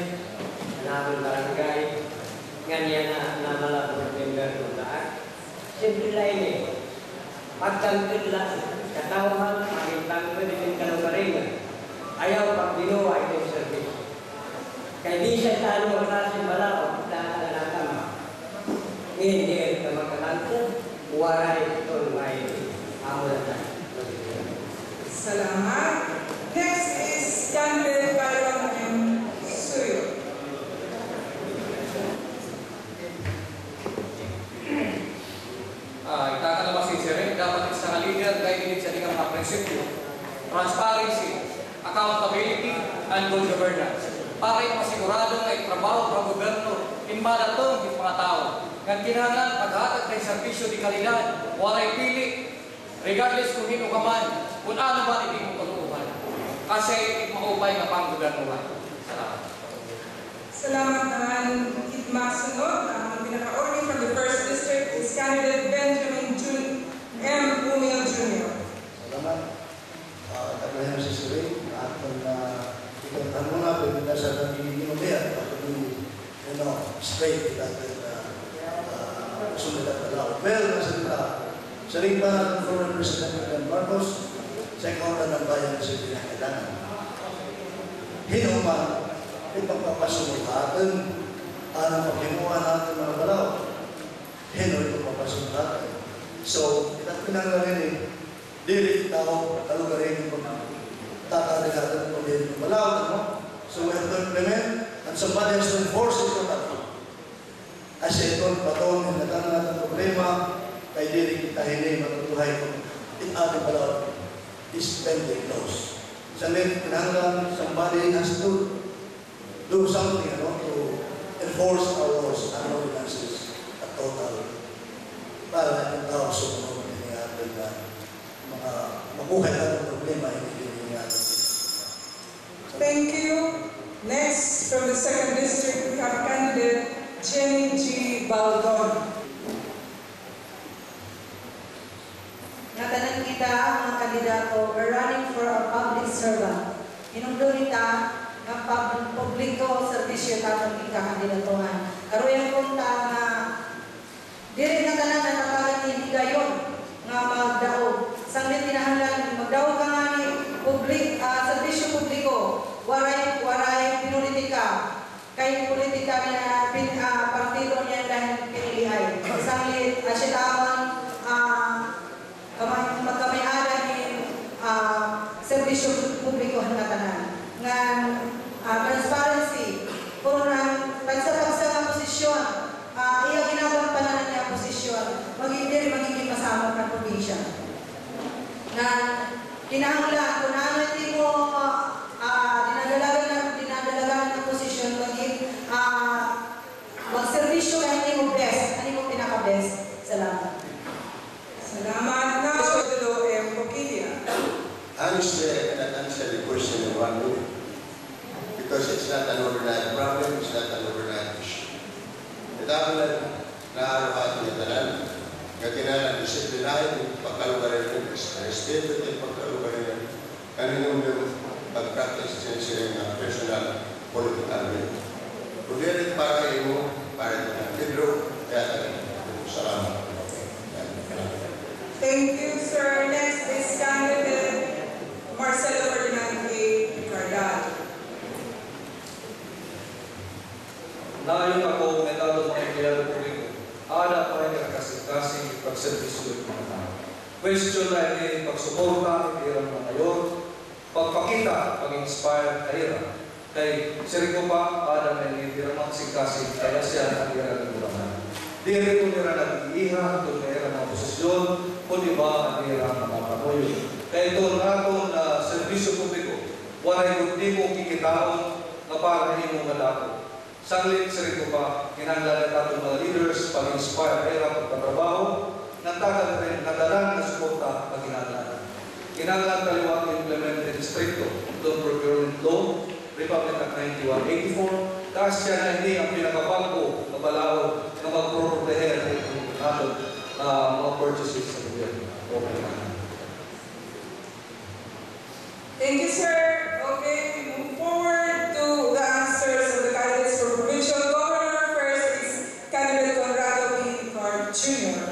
Namin barangay. Ganyan na namalabot member ng lahat. Simple lang ini. Pagtangkid lang. Katawan, makitang pwede din ka ng baringan. Ayaw pag binuwa itong service. Kaya di siya talo ang klase malaw. Dahil na nakama. Hindi ka magkalangkod. Waray ito may amulan. Salamat. Next is candidate Byron M. Suyo. Itakalabas si Sir, dapat isang leader dahil init siya dengan mga prinsipyo, transparency, accountability, and good governance. Para ipasigurado na itrabaho ng gobyerno in maratong ng mga tao. Nang kinahanglan paghatag ng serbisyo di kalidad, walay pili, regardless kung hino ka man, kung ano ba hindi mo pag-uupan. Kasi maupay na pang gobyerno. Salamat. Salamat naman, Masunod. Ang pinaka-order from the 1st District is candidate Benjamin M. Umil Jr. Salamat. Tagayan si Siri. At ikantan mo na, pwede sa nagiging umiyak. Straight natin sunod at talaw. Well, sa rin pa ng former President Ferdinand Marcos, sa ikaw ng bayan na siya pinakailangan. Hinuman, ipagpapasunod natin ang paghimuha natin mga balaw. Hino ipagpapasunod natin. So, ilang pinanggarin dili tao kalugarin yung tatari natin ng paghimuha ng balaw. So, we have to implement and somebody has to enforce it. Kasi ito, paton, hinatan natin problema, kay dili kita hindi matutuhay kung ating pala is pending laws. Sa rin, pinanggan, somebody has to do something to enforce our laws and ordinances at total para yung tao sumunod ng ating mga mabuhay natin problema hindi natin. Thank you. Next, from the 2nd District, we have candidate Jenny G. Baldon. Natanan kita mga kandidato, we're running for a public servant. Inundo kita ng publiko servisyo tatang kita kandidatuhan. Karoyan punta na diri na tanan na tatalan hindi gayon nga magdaog. Sanglit tinahanglan, magdaog ka nga ni servisyo publiko. Waray pinulitika. Kay politika na partido niya dahil pinilihay. Sanglit, asyatawan, magkamay-ala ni servisyo publiko hangatanan. Ngan transparency, kung pagsa ng posisyon, iya ginagawa pa na niya posisyon, magiging masamot ng probinsya. Na kinahanglan, kung ano hindi mo dinadalagan ng posisyon, mag-servisyo ay hindi mo best, hindi mo pinaka-best. Salamat. Salamat. Now, Sodolo M. Coquilla. Honestly, I cannot answer the question in one way. Because it's not an overnight problem, it's not an overnight issue. Itakulan na araw-araw niya tanan, kailangan disiplinahin yung pagkalugarin ng respeto at pagkalugarin ng kaninong yung pag-practice siya ng personal political will. Kulirin para kayo, para ng Pedro, kaya salamat. Thank you, sir. Next pagservisyo ng mga tao. Question na hindi pagsuporta, hindi lang mga ngayon, pagpakita, pag-inspire, kahira. Kay Sir Copa, Adam na hindi lang makasing-kasing, kaya siya nag-iara ng burahan. Di rin kung nila nag-iiha, kung nila mga posisyon, kung iba nag-iara ng mga panuyo. Kaya ito na itong servisyo publiko, walay kundi mong kikitaon na para hindi mong malako. Sanglit Sir Copa, kinanglan na itong mga leaders, pag-inspire, kahira, pagkatrabaho, nagtagal rin, nadalang na suporta pag kinanglan. Kinanglan kaliwat implemented stricto, don't procurement law, Republic Act 9184, taas siya na hindi ang pinakabago na balawag na mag-proteher natin mga purchases sa gobyerno. Thank you, sir. Okay, we move forward to the answers of the candidates for provincial governor. First is candidate Conrado B. Card Jr.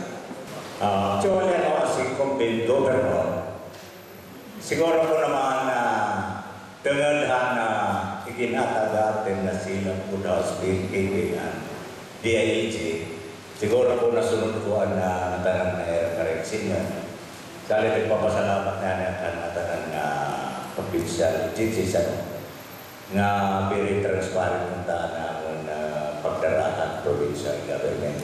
Actually, si Kumpin Governor, siguro ko naman na tengadhan na iginatagatin na silang Kudaus kaibigan, DIEG, siguro ko nasunod ko na natanang na correction yun. Dahil nagpapasalamat na natanang na provincial agencies na very transparent ng tanang pagdaraan provincial government.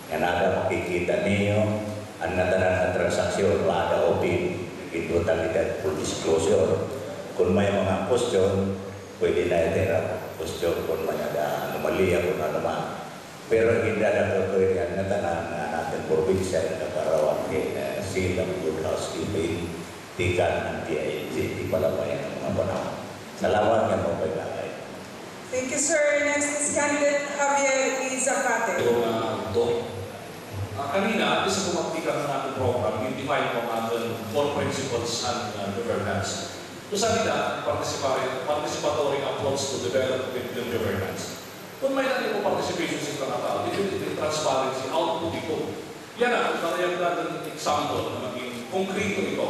Yan ada makikita niyo ang natanang na transaksyon wala open, totalidad full disclosure. Kung may mga question, pwede na itira question kung may anomalya kung ano man. Pero hindi na ito yan natanang natin probinsya na karawang silang good housekeeping, tikan ng DIEG, di pala pa yan ang mga panahon. Salamat nga po kay Lakay. Thank you, sir. Next is candidate Javier Izacate. Kanina, at sa kumaktika ng ating program, yung define po natin 4 principles and governance. So sa nila, participatory approach to development and governance. Kung may natin po participation sa mga tao, definitive transparency, output ito. Yan na, narayag natin example na maging konkreto ito.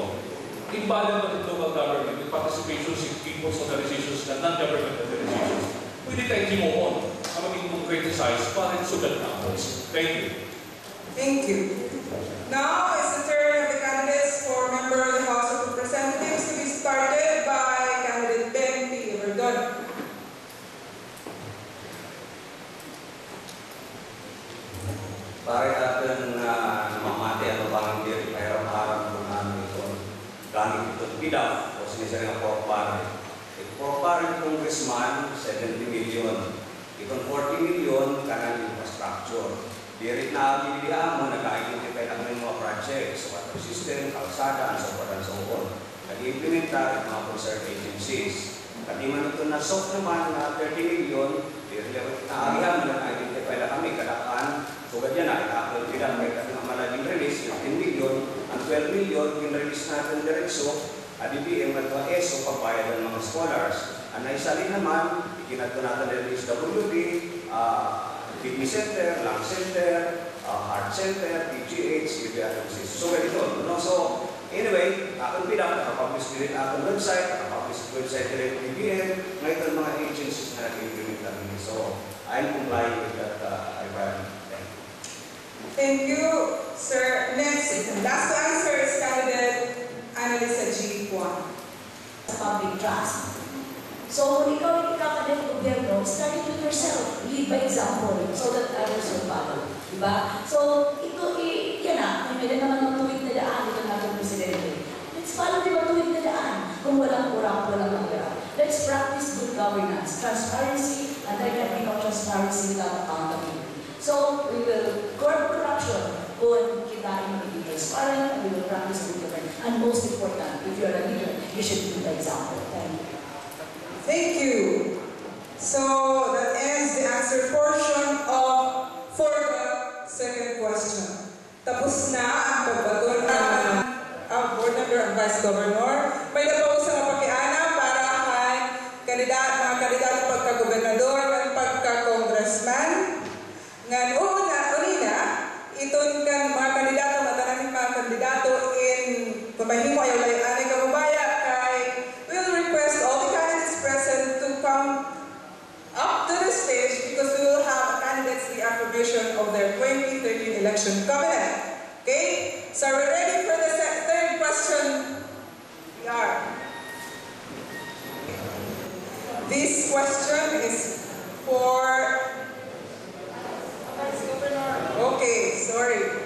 Imbalance natin local government with participation sa people's organizations na non-government organizations. Pwede tayong timohon na maging concretized para sugat na approach. Thank you. Thank you. Now is the turn of the candidates for member of the House of Representatives to be started by candidate Ben P. Verdon. Pare natin namamati ano bang diri pahirap-harap kung ano ito. Gamit ito bidaw o sinisari ng pork barrel. Pork barrel congressman, 70 million. Itong 40 million, kanang infrastructure. Diri na bilihan mo, nag-identify lang ng mga projects, water system, kalsada, and so forth and so on. Nag-implementa ang mga concerned agencies. Kadi man ito na-soft naman na 30 million, diri na-arihan mo, nag-identify lang kami, kadakaan. So ganyan na, ika-upload nila, may kami ang malaging release, 15 million, ang 12 million, yung-release natin diretso, ADBM at ESO, pagbayad ng mga scholars. Ang naisalin naman, ikinato natin release WD, kidney center, lung center, heart center, PGH, EBRMC. So, ganito. No? So, anyway, akong bilang, nakapublish din akong website, nakapublish website din ng PBM, ngayon mga agencies na nag-implement namin. So, I'm complying with that requirement. Thank you, sir. Next, last to answer is candidate Annalisa G. Juan. Public trust. So, ikaw ikakalit ng gobyerno, start it with yourself. Lead by example so that others will follow. Diba? So, ito, yan na. May naman matuwid na daan. Ito natin presidente. Let's follow the matuwid na daan. Kung walang kurang, walang hirap. Let's practice good governance, transparency, and there can be no transparency without accountability. So, we will curb corruption kung kita ay magiging transparent, and we will practice good governance. And most important, if you're a leader, you should lead by example. Thank you. Thank you. So that ends the answer portion for the second question. Tapos na ang pagbaton ng board member and vice governor. May napausang mapakiana para kay mga kandidato pagka-gobernador at pagka-congressman. Ngan unina, iton kan mga kandidato, matanamin mga kandidato in pamahimo ayaw layan ay kabubaya kay we'll request all the candidates present to come up to the stage because we will have candidates the affirmation of their 2013 election covenant. Okay? So are we ready for the third question? We are. This question is for... Okay, sorry.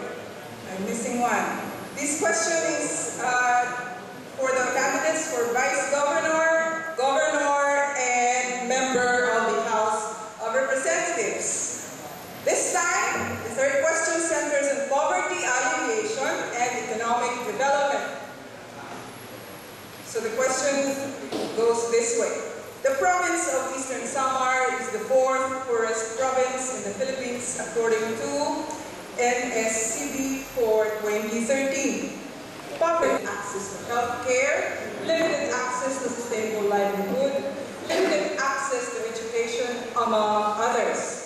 I'm missing one. This question is for the candidates for Vice Governor, Governor, and Member of the House of Representatives. This time, the third question centers on poverty alleviation and economic development. So the question goes this way. The province of Eastern Samar is the fourth poorest province in the Philippines according to NSCB for 2013. Poverty access to health care, limited access to sustainable livelihood, limited access to education, among others.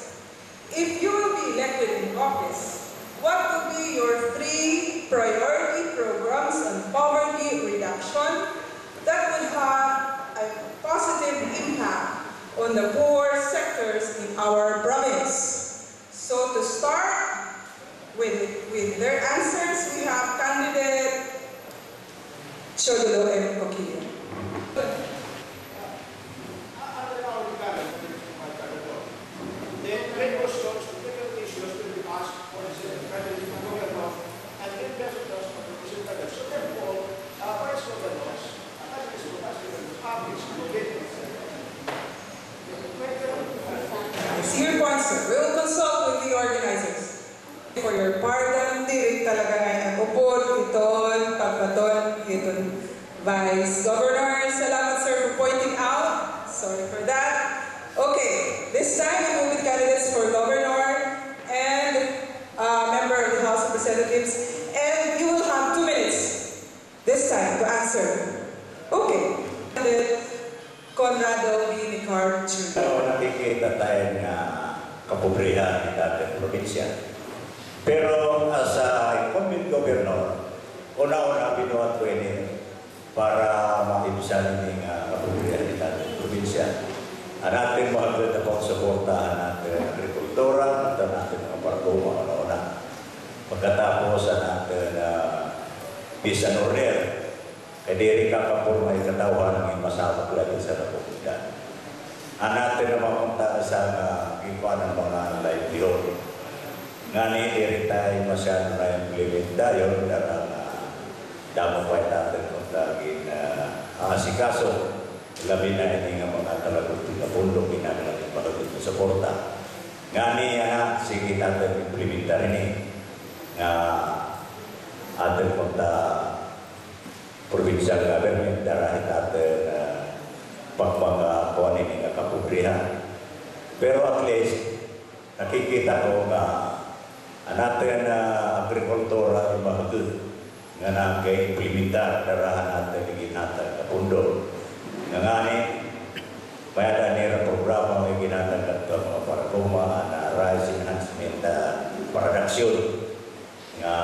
If you will be elected in office, what would be your 3 priority programs on poverty reduction that would have a positive impact on the poor sectors in our province? So to start with their answers, we have candidate Chodolo M. Coquillo. Your point, sir. We will consult with the organizers. For your pardon, diri talaga ngayon upod, iton, pagpaton, iton, Vice Governor. Salamat, sir, for pointing out. Sorry for that. Okay, this time we move with candidates for Governor and Member of the House of Representatives. And you will have 2 minutes this time to answer. Okay. Conrado B. Nicar Jr. Nakikita tayo na kapobrihan ng dating probinsya. Pero as a incumbent governor, una-una binuhat ko ini para maibsan ng kapobrihan ng dating probinsya. Natin mahagod na pagsuportahan natin ang agrikultura at natin ang parkuma una-una. Pagkatapos natin bisan order, kadiri kakapurma ikatauhan ng masama lagi sa napupuntan. Natin na mapunta sa iba ng mga livelihood. Ngani diri tayo masyado na implementa yun at damo pa natin kung laging asikaso. Labi na ini nga mga talagot na pundo pinagalang pagod na suporta. Ngani sige natin implementa rin nga atin punta provincial government darahin natin pagpagawa ni nga kapobrihan. Pero at least nakikita ko nga natin agrikultura mahagod nga nag-implementar darahan natin ginatag kapundo. Nga ngani may nira programa may ginatag at mga parkuma na rice enhancement production nga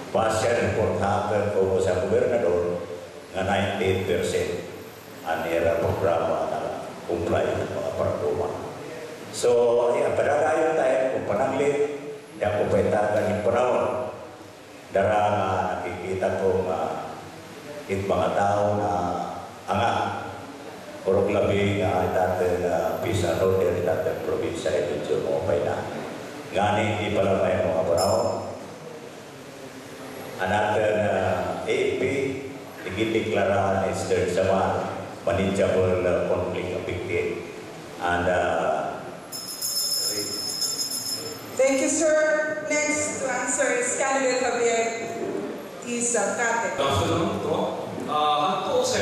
pasya report hapon ko sa gobernador nga 98% anira programa na comply ng mga parkuma. So, padagayon tayo kung pananglit, yan ko paitagan yung panahon. Dara nga nakikita ko mga tao na urog labi nga itate pisa road yan itate probinsya ito dyan mo pa na. Ngani hindi pala may mga panahon. Another AFP, nagdeklara ni Eastern Samar manageable conflict of victim. And thank you, sir. Next to answer is candidate Javier Isacate. Good afternoon to. Hanto sa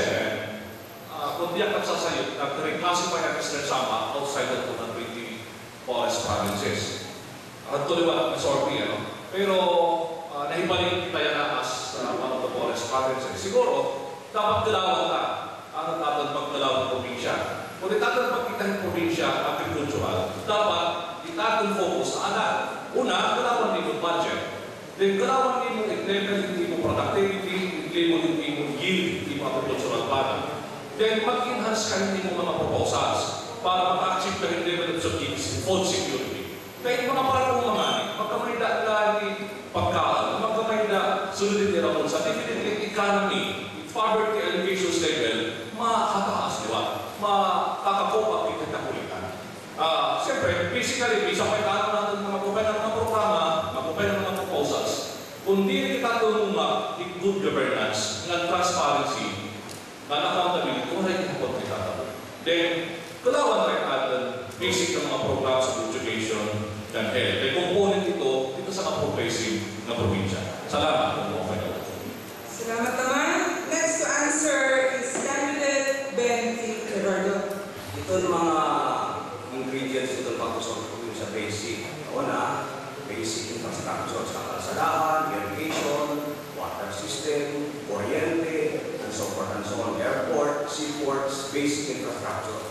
kung di ang kapsasayot, nag-reclassify ang Eastern Samar outside of the 20 forest provinces. Hanto liwanag ni Sorby, pero nahibalik kita yan as one of the forest provinces. Siguro, dapat galawan na ang natin pagdalaw ng probinsya. Kung itatin pagkita ng probinsya agricultural, dapat itatin focus sa anak. Una, galawan din yung budget. Then, galawan din yung level, hindi mo productivity, hindi mo yield, hindi mo agricultural product. Then, mag-enhance ka hindi mo mga proposals para mag-achieve ka hindi mo ng food security. Kaya yung mga parang naman, magkamayda lagi pagkaan, magkamayda sunodin nila kung sa definitely economy, poverty alleviation level, makakataas, di ba? Makakakopa kita kakulitan. Siyempre, basically, isang may tanong natin na mag-open ng mga programa, mag-open ng mga proposals. Kung di kita tulungan, good governance, ng transparency, ng accountability, kung hindi kita po kita. Then, kailangan rin natin basic ng mga programs of education and health. May component ito sa mga progressive na probinsya. Salamat kung okay na. Salamat naman. Next to answer is candidate Ben T. Gerardo. Ito mga ingredients ito pag-usap ko sa basic. Una, basic infrastructure sa kalsadahan, irrigation, water system, kuryente, and so forth and so on. Airport, seaports, basic infrastructure.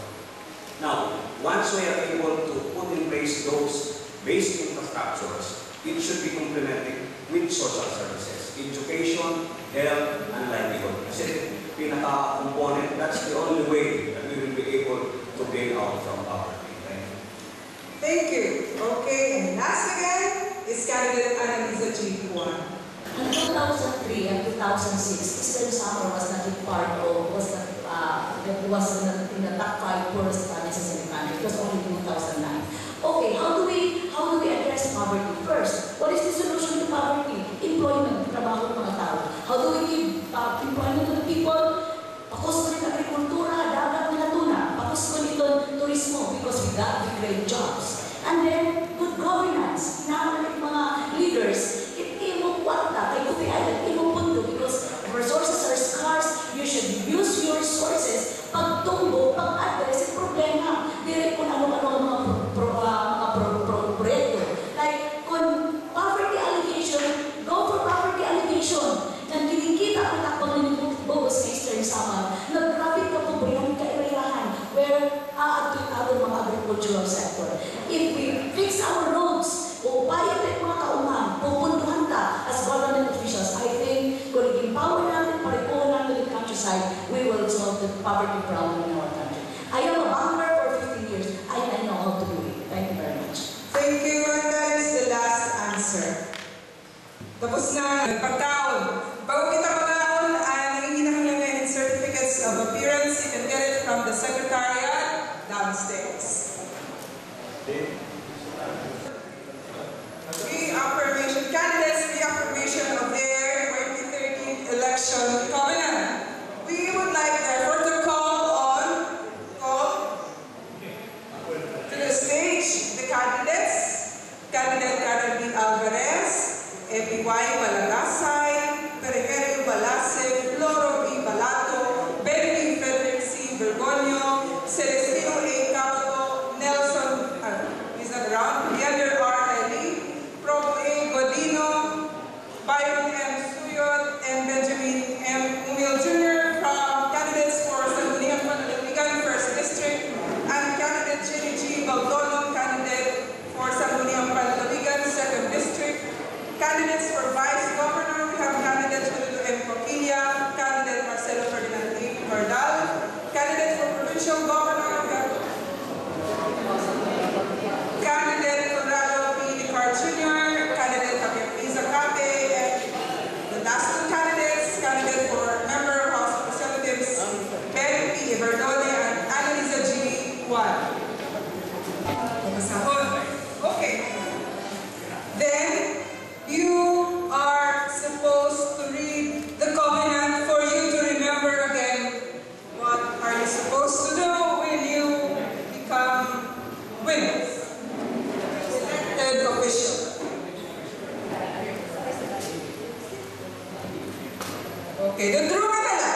Now, once we are able to put in place those basic infrastructures, it should be complemented with social services, education, health, and livelihood. Kasi pinaka-component, that's the only way that we will be able to bail out from poverty. Thank you. Okay, and last again is candidate Annalisa G. Juan. In 2003 and 2006, Eastern Samar was not in part of, was in the top 5 poorest provinces in the country. It was only 2009. Okay, how do we address poverty? First, what is the solution to poverty? Employment, trabaho ng mga tao. How do we give employment to the people? Pakos ko rin agrikultura, dagat na tuna. Pakos ko nito turismo because we got the great jobs. And then, good governance. Inaanap mga leaders. Imong kwarta, kay Kupi Island, imong pundo because resources are scarce. You should use your resources pagtumbo, pag-address yung problema. Dire kung ano-ano mga proyekto. Like, kung poverty allegation, go for poverty allegation. Nang kinikita ang takpang ng Bogos sa Eastern Samar, nag-graphic ka po yung kairayahan where aadto mga agricultural sector. If we fix our roads, o bayad at mga kaumang, pupuntuhan ta as government officials, I think kung empower natin, paripuhan natin the countryside, we will solve the poverty problem in our country. I am a banker for 15 years. I know how to do it. Thank you very much. Thank you, and that is the last answer. Tapos na, pagkaon. Bago kita pagkaon, nanginginahang lang ngayon certificates of appearance. You can get it from the secretariat downstairs. Reaffirmation, candidates' reaffirmation of their 2013 election covenant. We would like therefore to call to the stage the candidates, candidate Carol B. Alvarez, Epiway Malagasay, Periferio Balase, Floro B. Balato, Benny Frederick C. Bergonio, Celestino A. Capo, Nelson, is that around? Leander R. Eli, Prof. A. Godino, Byron M. Suyot, and Benjamin M. Umil Jr. from candidates for Sangguniang Panlalawigan 1st District, and candidate Jenny G. Baldono, candidate for Sangguniang Panlalawigan 2nd District. Candidates for Vice Governor, we have candidate Julio M. Coquilla, candidate Marcelo Ferdinand A. Cardal, candidate for Provincial Governor, we have candidate Conrado P. Licar Jr., candidate Javier P. Zacate, and the last two candidates, candidate for Member of House of Representatives, Ben P. Verdone and Annalisa G. Juan. Okay. Then, you are supposed to read the covenant for you to remember again what are you supposed to do when you become winners, elected official. Okay, the true Manila.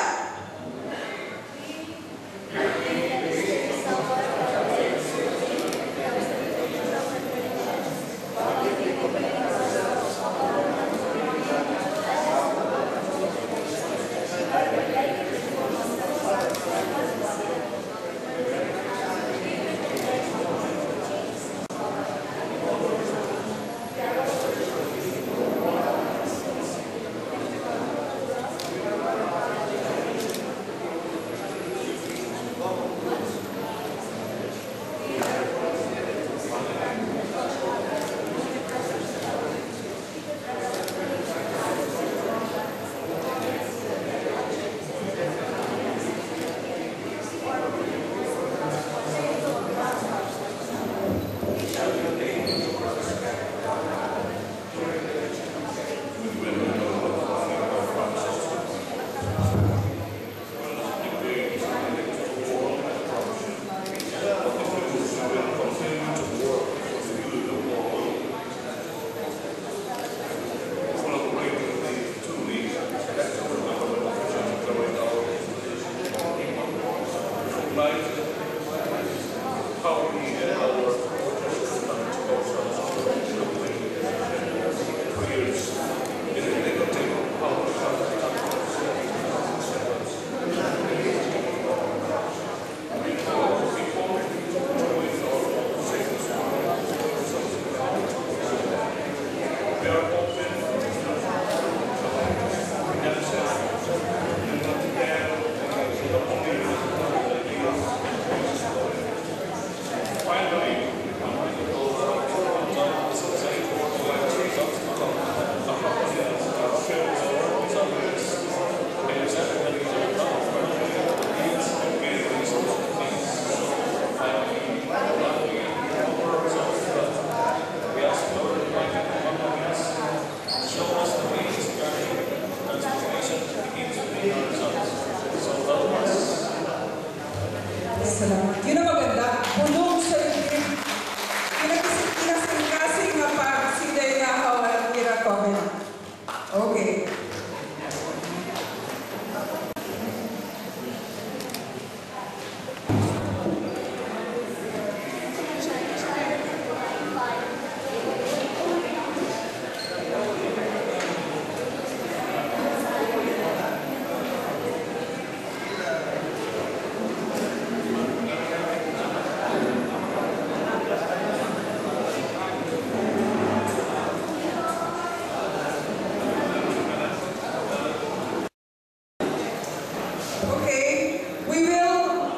Okay, we will,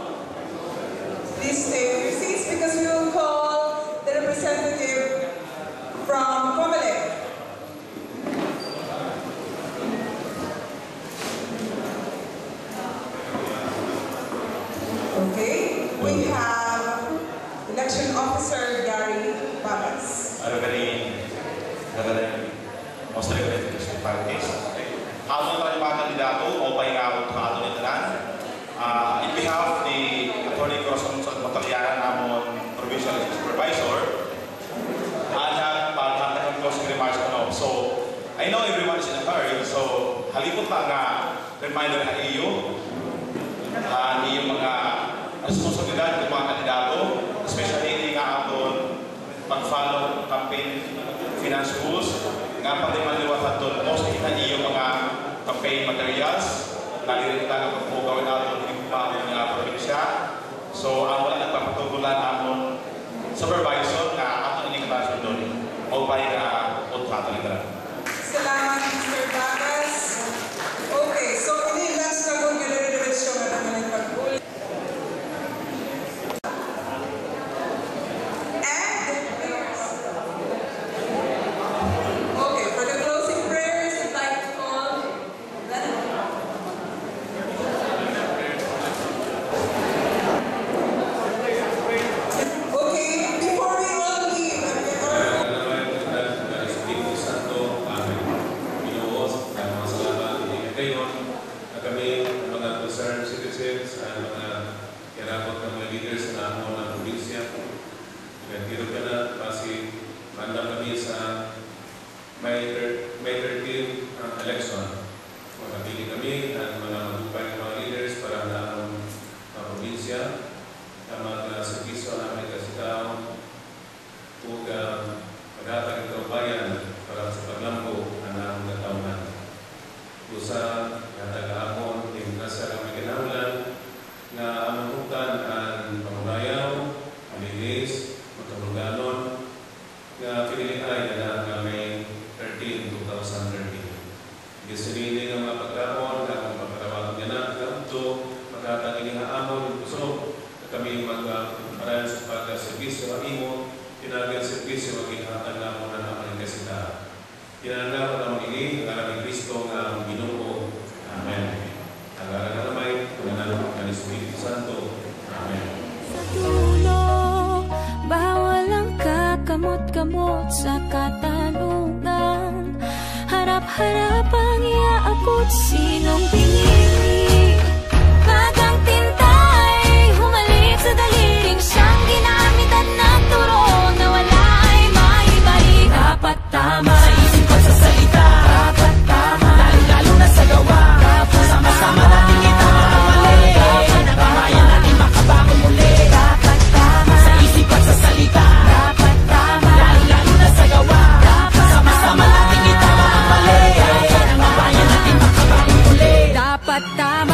please stay in your seats because we will call the representative from Comelec. Okay, we have Election Officer Gary Babas. Most Reverend Christian Parties. Ato na mga kandidato o paingawag sa ato ni Tanan. In behalf of the Attorney Crossroads at Batalyanan namon Provincial Supervisor, anak paghatag ng closing remarks ano. So, I know everyone is in a hurry, so halipot lang nga reminder na iyo iyong mga responsibilidad ng mga kandidato, especially nga aton pag-follow campaign finance rules, nga pati maliwat doon, mostly na iyo mga campaign materials, nalirin lang ang pagpugawin natin yung mga probinsya. So, ang wala nagpapatugulan namon supervisor na ato iniklasyon doon. O ba yung uthato nila. Salamat, Mr. Babas. Okay, so ini last na kung gano'n-diretso nga naman ang pag-uli. Kamot sa katanungan, harap-harapang iaabot sinong pinili. Bagang tintay, humalik sa daliling siyang ginamit at nagturo na wala ay maibalik. Dapat tama sa isip at sa salita, dapat tama lalo-lalo na sa gawa. Sama-sama natin itama ang mali, nangamayan natin makabangon muli. Dapat tama sa isip at sa salita, sama-sama natin itama ang mali, ang bayan natin makabangon muli. Dapat tama